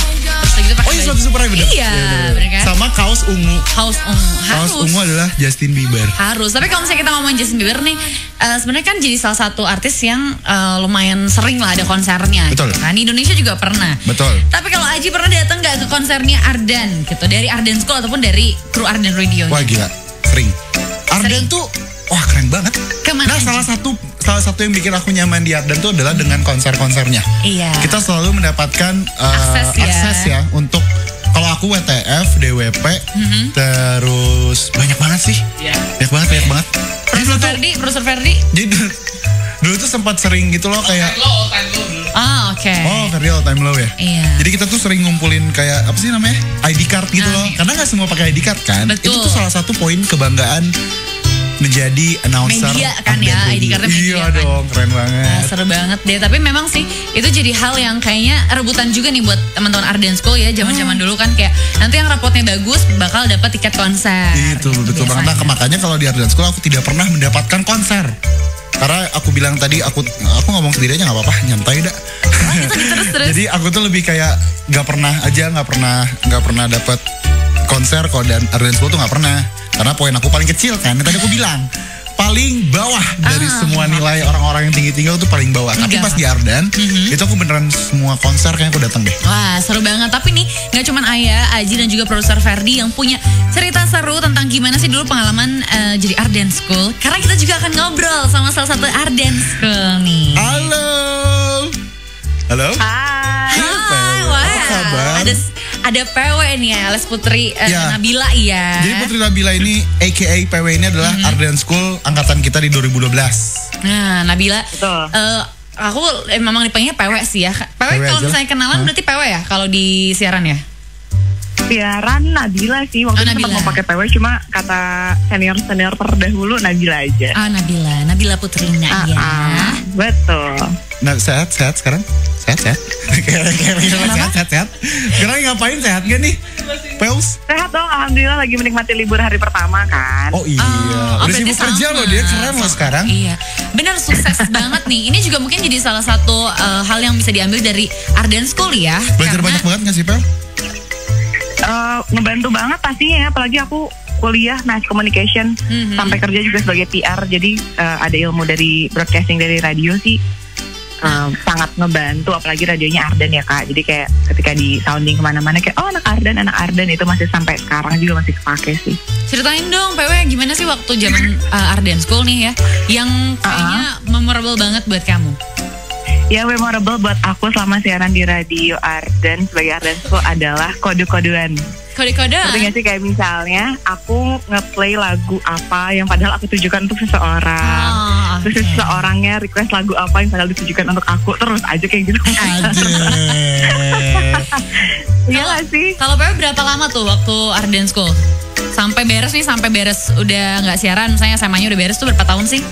Terus gitu pakai Oh iya, baju- sepatu Supra bener. Iya, bener kan? Sama kaos ungu. Kaos ungu. Kaos ungu adalah Justin Bieber. Harus. Tapi kalau misalnya kita ngomongin Justin Bieber nih, sebenarnya kan jadi salah satu artis yang lumayan sering lah ada konsernya. Betul. Gitu kan. Di Indonesia juga pernah. Betul. Tapi kalau Aji pernah datang nggak ke konsernya Ardan gitu, dari Ardan School ataupun dari kru Ardan Radio? Wah gila, sering. Ardan tuh, wah keren banget. Kemana Nah aja? salah satu yang bikin aku nyaman di Ardan tuh adalah dengan konser-konsernya. Iya. Kita selalu mendapatkan Akses ya. untuk kalau aku WTF, DWP, terus banyak banget sih. Iya. Banyak banget. Jadi dulu tuh, Produser Ferdi. jadi dulu tuh sempat sering gitu loh kayak Time low dulu. Ah, oke. oh Ferdi all time low ya. Iya. Jadi kita tuh sering ngumpulin kayak apa sih namanya ID card gitu loh. Karena nggak semua pakai ID card kan. Betul. Itu tuh salah satu poin kebanggaan menjadi announcer Media kan ya, Ardan ID Radio. cardnya media Iya kan. dong, keren banget. Seru banget deh. Tapi memang sih itu jadi hal yang kayaknya rebutan juga nih buat teman-teman Ardan School ya. Zaman-zaman dulu kan kayak nanti yang rapotnya bagus bakal dapat tiket konser. Itu gitu betul banget. biasanya. Nah, makanya kalau di Ardan School aku tidak pernah mendapatkan konser. Karena aku bilang tadi aku ngomong sendiri aja nggak apa-apa, nyantai dah. terus. Jadi aku tuh lebih kayak nggak pernah dapat konser kalau dan Ardan School tuh nggak pernah. Karena poin aku paling kecil kan. Tadi aku bilang paling bawah dari semua nilai orang-orang yang tinggi-tinggi tuh paling bawah. Tapi Enggak. pas di Ardan itu aku beneran semua konser kayaknya aku datang deh. Wah, seru banget. Tapi nih nggak cuman Ayah, Aji dan juga produser Ferdi yang punya cerita seru tentang gimana sih dulu pengalaman jadi Ardan School. Karena kita juga akan ngobrol sama salah satu Ardan School nih. Halo. Hai. Wah, Apa kabar? ada PW nih ya, Les Putri Ya. Nabila ya. Jadi Putri Nabila ini AKA PW ini adalah Ardan School angkatan kita di 2012. Nah, Nabila. Betul. Aku memang dipanggilnya PW sih ya. PW PW kalau aja. misalnya kenalan berarti PW ya kalau di siaran ya. Siaran Nabila sih waktu itu sempat Nabila. mau pakai PW, cuma kata senior terdahulu Nabila aja. Ah, Nabila Putrina ya. Betul. Nah, sehat sekarang? Sehat. Sehat. Sekarang ngapain, sehat gak nih? Peus? Sehat dong, alhamdulillah lagi menikmati libur hari pertama kan. Oh iya. Udah berarti sibuk kerja sama. loh dia, keren loh sekarang. Iya, benar sukses banget nih. Ini juga mungkin jadi salah satu hal yang bisa diambil dari Ardan School ya. Belajar Karena- banyak banget gak sih, Pel? Ngebantu banget pastinya ya, apalagi aku kuliah mass communication sampai kerja juga sebagai PR, jadi ada ilmu dari broadcasting dari radio sih. Sangat ngebantu, apalagi radionya Ardan ya Kak. Jadi kayak ketika di sounding kemana-mana kayak oh anak Ardan itu masih sampai sekarang juga masih kepake sih. Ceritain dong PW gimana sih waktu zaman Ardan School nih ya, yang kayaknya memorable banget buat kamu. Ya memorable buat aku selama siaran di radio Ardan sebagai Ardan School adalah kode-kodean. Kode-kode. Ngerti gak sih, kayak misalnya aku nge-play lagu apa yang padahal aku tujukan untuk seseorang. Oh, Terus seseorangnya request lagu apa yang padahal ditujukan untuk aku. Terus aja kayak gitu. Iya gak sih? Kalau PW berapa lama tuh waktu Ardan School? Sampai beres udah nggak siaran, misalnya SMA-nya udah beres tuh berapa tahun sih?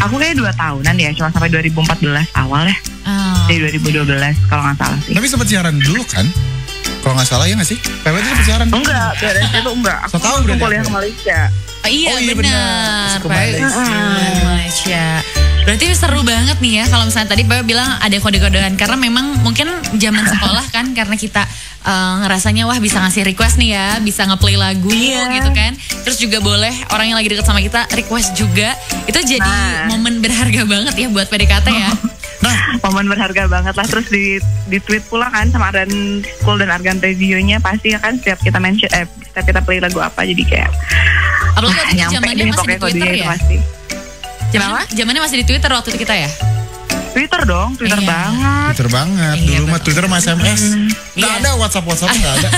Aku kayak 2 tahunan ya, cuma sampai 2014 awal ya. Dari 2012 kalau nggak salah sih. Tapi sempat siaran dulu kan? Kalau nggak salah ya nggak sih? PW itu sempat siaran? Enggak, beres itu enggak. Aku So, tahu langsung berarti kuliah aku. ke Malaysia. Iya, Oh, iya, benar. benar. Masuk ke Malaysia. Malaysia. Berarti seru banget nih ya kalau misalnya tadi Bapak bilang ada kode-kodean karena memang mungkin zaman sekolah kan karena kita ngerasanya wah bisa ngasih request nih ya, bisa nge-play lagu gitu kan. Terus juga boleh orang yang lagi deket sama kita request juga. Itu jadi momen berharga banget ya buat PDKT ya. Momen berharga banget lah. Terus di tweet pula kan sama Ardan School dan Argan Radionya pasti kan setiap kita mention setiap kita play lagu apa jadi kayak Apalagi waktu itu nyampe zamannya deh masih di pokoknya Twitter kodenya itu ya. pasti. Zamannya masih di Twitter waktu itu kita ya. Twitter dong, Twitter Iya. banget. Twitter banget. Iya, Dulu mah betul. Twitter sama SMS. Nggak Iya. ada WhatsApp nggak ada.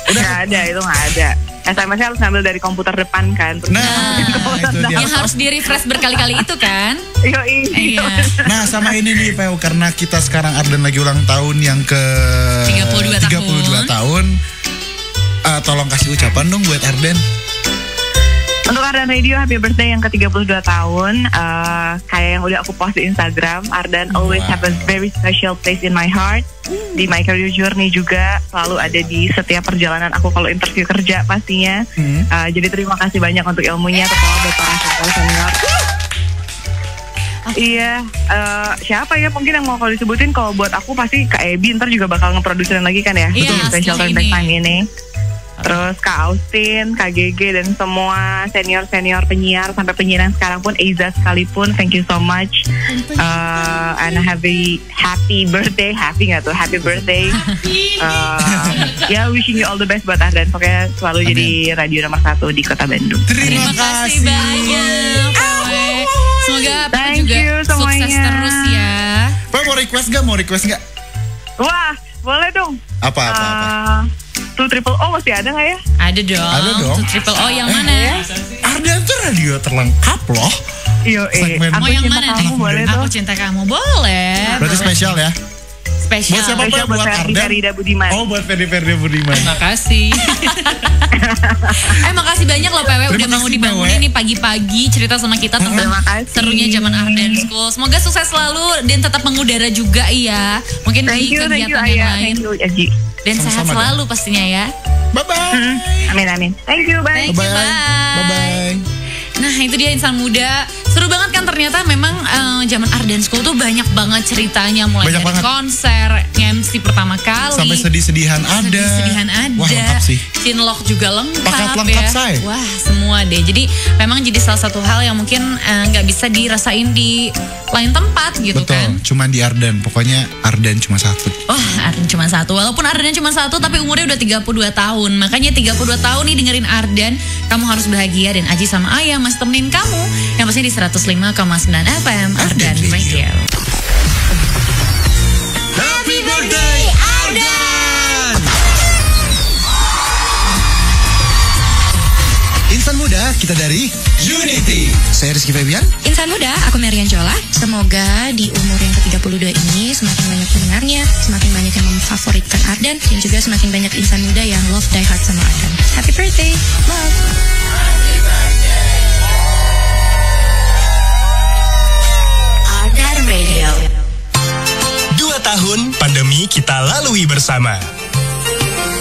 Nggak ada, itu nggak ada. SMS-nya harus ngambil dari komputer depan kan. Terus Nah, itu dia. Yang harus di refresh berkali-kali itu kan. Iya. Nah sama ini nih PU karena kita sekarang Ardan lagi ulang tahun yang ke 32 tahun. Tolong kasih ucapan dong buat Ardan. Untuk Ardan Radio, happy birthday yang ke-32 tahun. Kayak yang udah aku post di Instagram, Ardan always have a very special place in my heart. Di my career journey juga selalu ada di setiap perjalanan aku kalau interview kerja pastinya. Jadi terima kasih banyak untuk ilmunya, terutama buat para senior. Iya, siapa ya mungkin yang mau kalau disebutin, kalau buat aku pasti Kak Ebi ntar juga bakal ngeproduserin lagi kan ya. Iya, Special setelah Turn Back ini. Time ini. Terus Kak Austin, Kak GG dan semua senior-senior penyiar sampai penyiar yang sekarang pun Eiza sekalipun, thank you so much. And happy birthday, happy nggak tuh? Happy birthday. Ya wishing you all the best buat Ardan. Pokoknya selalu jadi radio nomor 1 di Kota Bandung. Terima kasih banyak. Semoga Pak Thank juga you sukses semuanya. terus ya. Pak mau request nggak? Wah, boleh dong. Apa? 2 masih ada nggak ya? Ada dong. Ada dong. 2 yang mana? Ardan tuh radio terlengkap loh. Yo, Segmen. aku Mau yang cinta mana kamu nih? boleh tuh. Aku cinta kamu boleh. Berarti spesial ya? Spesial. Buat siapa? Spesial Buat buat Ferdi Ardan? Farida Budiman. Oh buat Ferdi Budiman. Makasih. Makasih banyak loh PW udah Terima mau kasih, dibangunin PW. nih pagi-pagi cerita sama kita tentang Terima kasih. serunya zaman Ardan School. Semoga sukses selalu dan tetap mengudara juga iya. Mungkin Thank di you kegiatan yang Ayah. lain. Thank you Aji. Dan sehat Sama-sama, selalu pastinya ya. Bye-bye. Amin. Thank you, bye. Thank you, bye. Bye-bye. Nah itu dia insan muda. Seru banget kan ternyata memang zaman Ardan School tuh banyak banget ceritanya. Mulai Banyak dari banget. konser, MC pertama kali. Sampai sedih-sedihan ada. Sedih-sedihan ada. Wah lengkap sih. Cinlok juga lengkap, Paket lengkap, ya. say. Wah semua deh. Jadi memang jadi salah satu hal yang mungkin nggak bisa dirasain di lain tempat gitu Betul, kan. cuman di Ardan. Pokoknya Ardan cuma satu. Wah Ardan cuma satu. Walaupun Ardan cuma satu tapi umurnya udah 32 tahun. Makanya 32 tahun nih dengerin Ardan. Kamu harus bahagia dan Aji sama Ayah masih temenin kamu. Yang pastinya di 105,9 FM Ardan Radio. Happy birthday Ardan! Insan muda, kita dari Unity. saya Rizky Febian. Insan muda, aku Marian Jola. Semoga di umur yang ke-32 ini semakin banyak pendengarnya, semakin banyak yang memfavoritkan Ardan, dan juga semakin banyak insan muda yang love die hard sama Ardan. Happy birthday, love. Ardan Radio. 2 tahun pandemi kita lalui bersama.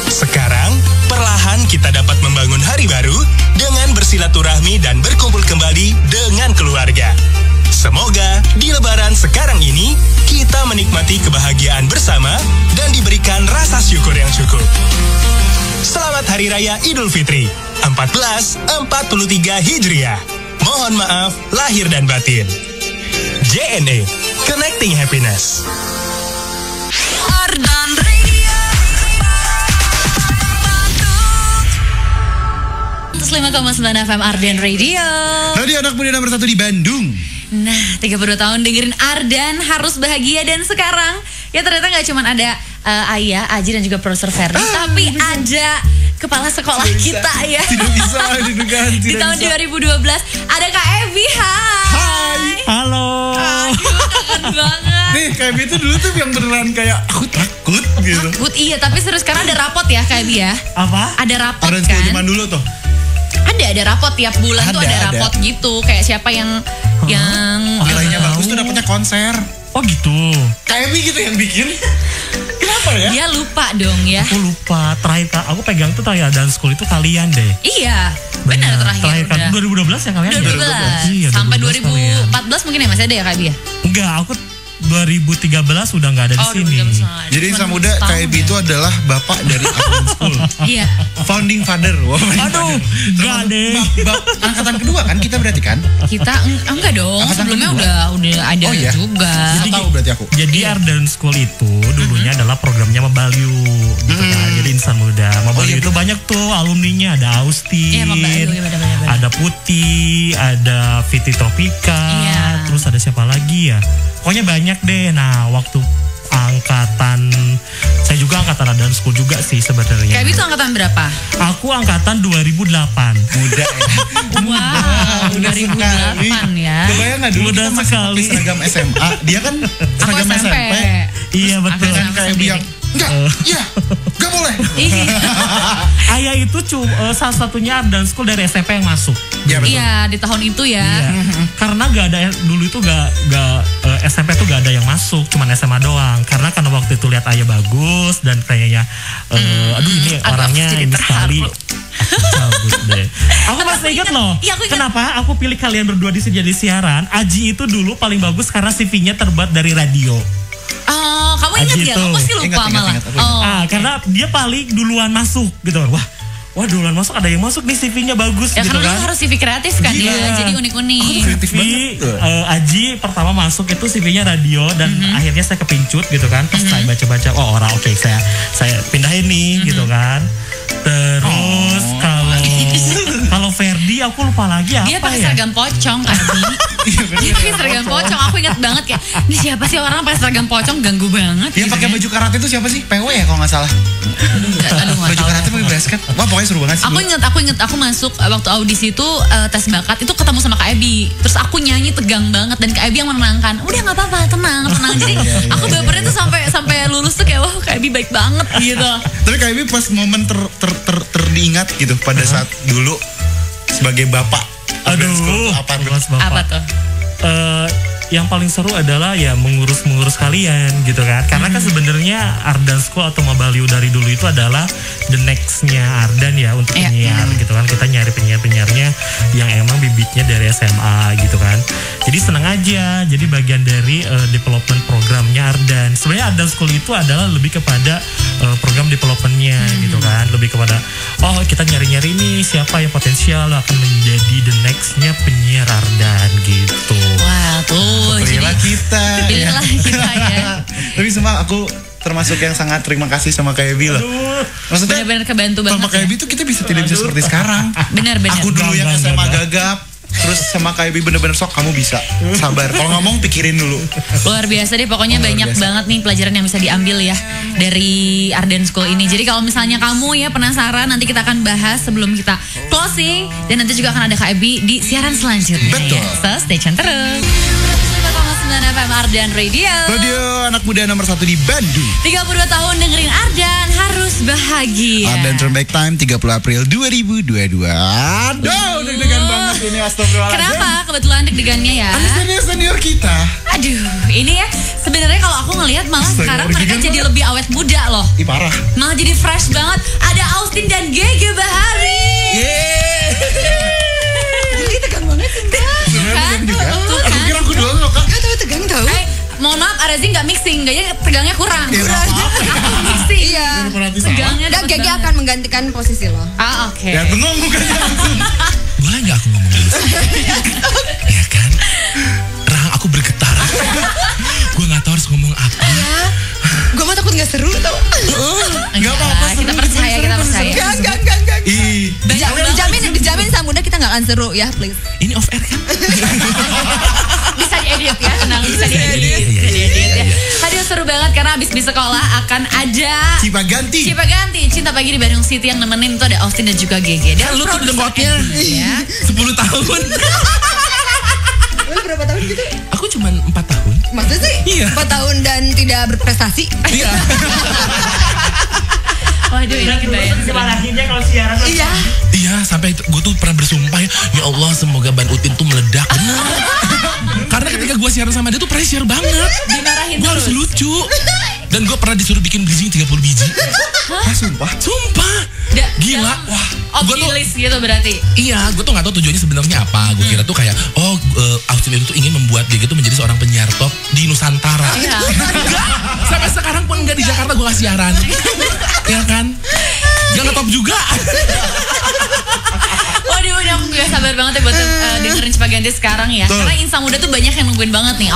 Sekarang, perlahan kita dapat membangun hari baru dengan bersilaturahmi dan berkumpul kembali dengan keluarga. Semoga di Lebaran sekarang ini, kita menikmati kebahagiaan bersama dan diberikan rasa syukur yang cukup. Selamat Hari Raya Idul Fitri 1443 Hijriah. Mohon maaf lahir dan batin. JNE, Connecting Happiness. Ardan Radio 105,9 FM Ardan Radio. Radio anak muda nomor 1 di Bandung. Nah 32 tahun dengerin Ardan harus bahagia. Dan sekarang ya ternyata gak cuma ada Ayah, Aji dan juga Profesor Ferdi, tapi ada kepala sekolah kita ya. Tidak bisa diduga. Di tahun 2012 ada Kak Evi. Hai. Halo. Aduh kangen banget. Nih kayak itu dulu tuh yang beneran kayak aku takut gitu. Takut iya, tapi serius karena ada rapot ya Kak Evi ya. Apa? Ada rapot Ardan kan. School zaman dulu tuh. Ada rapot tiap bulan tuh Ada. ada rapot gitu. Kayak siapa yang Nilainya bagus tuh dapetnya konser. Oh gitu. KMI gitu yang bikin. Kenapa ya? Dia lupa dong ya. Aku lupa. Terakhir aku pegang tuh terakhir dance school itu kalian deh. Iya. Benar terakhir kan 2012 ya kalian? 2012. Iya, sampai 2014 mungkin ya masih ada ya Kak Bia? Enggak, aku 2013 udah nggak ada di sini. Jadi Insan Muda KIB itu adalah bapak dari Ardan School. Iya. Founding father. Aduh, enggak deh. Angkatan kedua kan kita berarti kan? Kita enggak dong. Sebelumnya udah ada juga. Jadi tahu berarti aku. Jadi Ardan School itu dulunya adalah programnya Mabalyu gitu kan. Jadi Insan Muda. Mabalyu itu banyak tuh alumninya, ada Austin, ada Putih, ada Fiti Tropika, terus ada siapa lagi ya? Pokoknya banyak deh. Nah, waktu angkatan saya juga angkatan Ardan School juga sih sebenarnya. Kayak itu angkatan berapa? Aku angkatan 2008. Muda ya. Wow, 2008 ya. Kebayang nggak dulu kita masih pakai seragam SMA. Dia kan seragam SMP. Iya betul. Kayak biang enggak, iya, enggak boleh. Ayah itu salah satunya Ardan School dari SMP yang masuk. Iya, di tahun itu ya. Karena gak ada dulu itu gak SMP tuh gak ada yang masuk, cuman SMA doang. Karena waktu itu lihat ayah bagus dan kayaknya, aduh ini orangnya ini sekali. Cabut deh. Aku masih ingat loh. Kenapa aku pilih kalian berdua di jadi siaran? Aji itu dulu paling bagus karena CV-nya terbuat dari radio. Oh, kamu ingat ya? Aku pasti lupa malah. Karena dia paling duluan masuk gitu. Wah duluan masuk, ada yang masuk nih CV-nya bagus ya, gitu kan. Karena harus CV kreatif kan ya, jadi unik-unik. Aji pertama masuk itu CV-nya radio dan akhirnya saya kepincut gitu kan. Pas saya baca-baca, oh orang oke, saya pindahin nih gitu kan. Terus kalau Ferdi aku lupa lagi apa ya. Dia pakai seragam pocong kan. Dia pakai seragam pocong. Aku ingat banget kayak ini siapa sih orang pakai seragam pocong, ganggu banget. Yang pakai baju karate itu siapa sih? PW ya kalau nggak salah. Baju karate pakai basket. Wah pokoknya seru banget sih. Aku inget aku masuk waktu audisi itu tes bakat itu ketemu sama Kak Ebi. Terus aku nyanyi tegang banget dan Kak Ebi yang menenangkan. Udah nggak apa-apa, tenang. Jadi aku bapernya tuh sampai lulus tuh kayak wah Kak Ebi baik banget gitu. Tapi Kak Ebi pas momen terdiingat gitu pada saat dulu sebagai bapak. Aduh, apa tuh? Yang paling seru adalah ya mengurus kalian gitu kan. Karena kan sebenarnya Ardan School atau Mabalyu dari dulu itu adalah the next-nya Ardan ya untuk penyiar gitu kan. Kita nyari penyiarnya yang emang bibitnya dari SMA gitu kan. Jadi senang aja jadi bagian dari development programnya Ardan. Sebenarnya Ardan School itu adalah lebih kepada program developmentnya gitu kan. Lebih kepada kita nyari-nyari nih siapa yang potensial akan menjadi the next-nya penyiar Ardan gitu. Wah tuh. Pilihlah kita ya. Tapi semua aku termasuk yang sangat terima kasih sama Kak Ebi loh. Maksudnya benar-benar kebantu banget. Sama Kak Ebi tuh kita tidak bisa seperti sekarang. Benar. Aku dulu yang SMA gagap. Terus sama Kak Ebi bener-bener sok kamu bisa. Sabar. Kalau ngomong pikirin dulu. Luar biasa deh. Pokoknya banyak banget nih pelajaran yang bisa diambil ya dari Ardan School ini. Jadi kalau misalnya kamu ya penasaran, nanti kita akan bahas sebelum kita closing. Dan nanti juga akan ada Kak Ebi di siaran selanjutnya. Betul. Ya. So stay tune terus. 9 FM Ardan Radio. Radio anak muda nomor 1 di Bandung. 32 tahun dengerin Ardan harus bahagia. Ardan Turn Back Time 30 April 2022. Aduh, deg-degan banget ini, astagfirullahaladzim. Kenapa? Kebetulan deg-degannya ya. Senior kita. Aduh, ini ya sebenarnya kalau aku ngelihat malah sekarang mereka jadi lebih awet muda loh. Ih parah. Malah jadi fresh banget. Ada Austin dan Gege Bahari. Ini tegang banget sih. Aku kira aku doang loh Kak. Gak tau tegang tau. Mohon maaf, Arazi nggak mixing, kayaknya tegangnya kurang. Aku mixing. Iya. Tegangnya Dan Gege akan menggantikan posisi lo. Oke. Ya bengong mukanya langsung. Boleh nggak aku ngomong dulu? Ya kan? Rahang aku bergetar. Gue nggak tahu harus ngomong apa. Iya. Gue mah takut nggak seru tau. Nggak apa-apa. Kita percaya. Enggak. Dijamin sama muda kita nggak akan seru ya, please. Ini off air kan? Bisa diedit ya, tenang, bisa diedit. Ya. Tadi seru banget karena abis sekolah akan ada Cipaganti, Cinta Pagi di Bandung City yang nemenin itu ada Austin dan juga Gege. Dan lu tuh dengkotnya ya. 10 tahun. Lu berapa tahun gitu? Aku cuma 4 tahun. Maksudnya sih? Iya. 4 tahun dan tidak berprestasi? Iya. Waduh, ini kebayang. Dimarahinnya kalau siaran. Iya, sampai gue tuh pernah bersumpah ya Allah semoga Ban Utin tuh meledak. Bener. Karena ketika gue siaran sama dia tuh pressure banget. Dimarahin gue harus terus. lucu. Dan gue pernah disuruh bikin bridging 30 biji. Hah, sumpah? Sumpah. Gila. Wah. Optimis gitu berarti. Iya, gue tuh gak tahu tujuannya sebenarnya apa. Gue kira tuh kayak, Austin itu tuh ingin membuat dia gitu menjadi seorang penyiar top di Nusantara. Iya. Enggak. Sampai sekarang pun enggak di Jakarta gue gak siaran. Iya kan? Gak ngetop juga. Waduh, udah aku gak sabar banget ya buat dengerin Cipaganti sekarang ya. Tuh. Karena insan muda tuh banyak yang nungguin banget nih.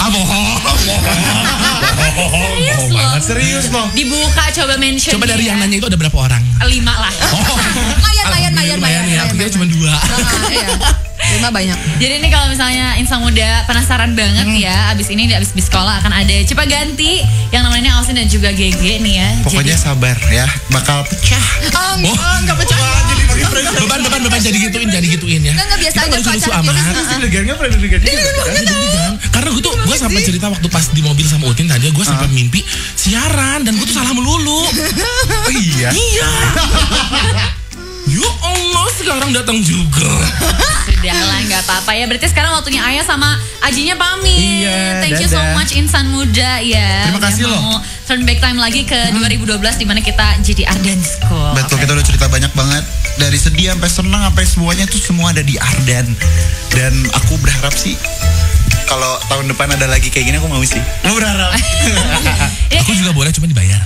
Serius loh. Dibuka coba mention. Coba dari yang nanya itu ada berapa orang? 5 lah. Mayan. Ya, aku kira cuma 2. Iya. 5 banyak. Jadi ini kalau misalnya insan muda penasaran banget ya, abis ini abis sekolah akan ada Cipaganti yang namanya Austin dan juga GG nih ya. Pokoknya sabar ya, bakal pecah. Enggak pecah. Beban jadi gituin ya. Enggak biasa aja lucu amat. Karena gue sampai cerita waktu pas di mobil sama Utin tadi, gue sampai mimpi siaran dan gue tuh salah melulu. Oh iya. Ya Allah, sekarang datang juga. Sudahlah, nggak apa-apa ya. Berarti sekarang waktunya Ayah sama Ajinya pamit. Iya, Thank you so dadah. much insan muda ya. Terima kasih Udah loh. mau turn back time lagi ke 2012 di mana kita jadi Ardan School. Betul, kita udah cerita banyak banget. Dari sedih sampai senang sampai semuanya tuh semua ada di Ardan. Dan aku berharap sih kalau tahun depan ada lagi kayak gini aku mau sih. Mau berharap. Aku juga boleh, cuma dibayar.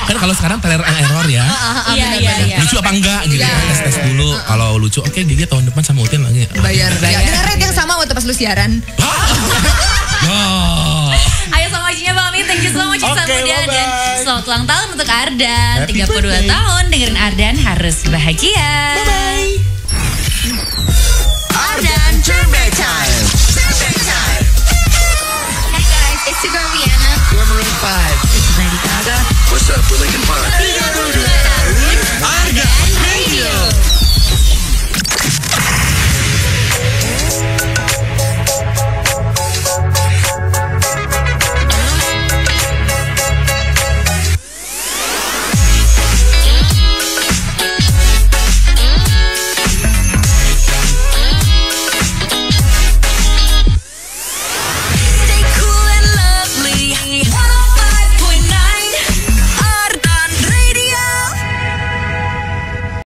Kan kalau sekarang trial and error ya. Iya. Lucu apa enggak gitu. Tes dulu. Kalau lucu oke, Gigi tahun depan sama Utin lagi. Bayar. Dengan rate yang sama waktu pas lu siaran. Ayo sama Ajinya pamit. Thank you so much insan Oke, muda. bye-bye. Dan selamat ulang tahun untuk Ardan. Happy 32 birthday. tahun dengerin Ardan harus bahagia. Bye-bye.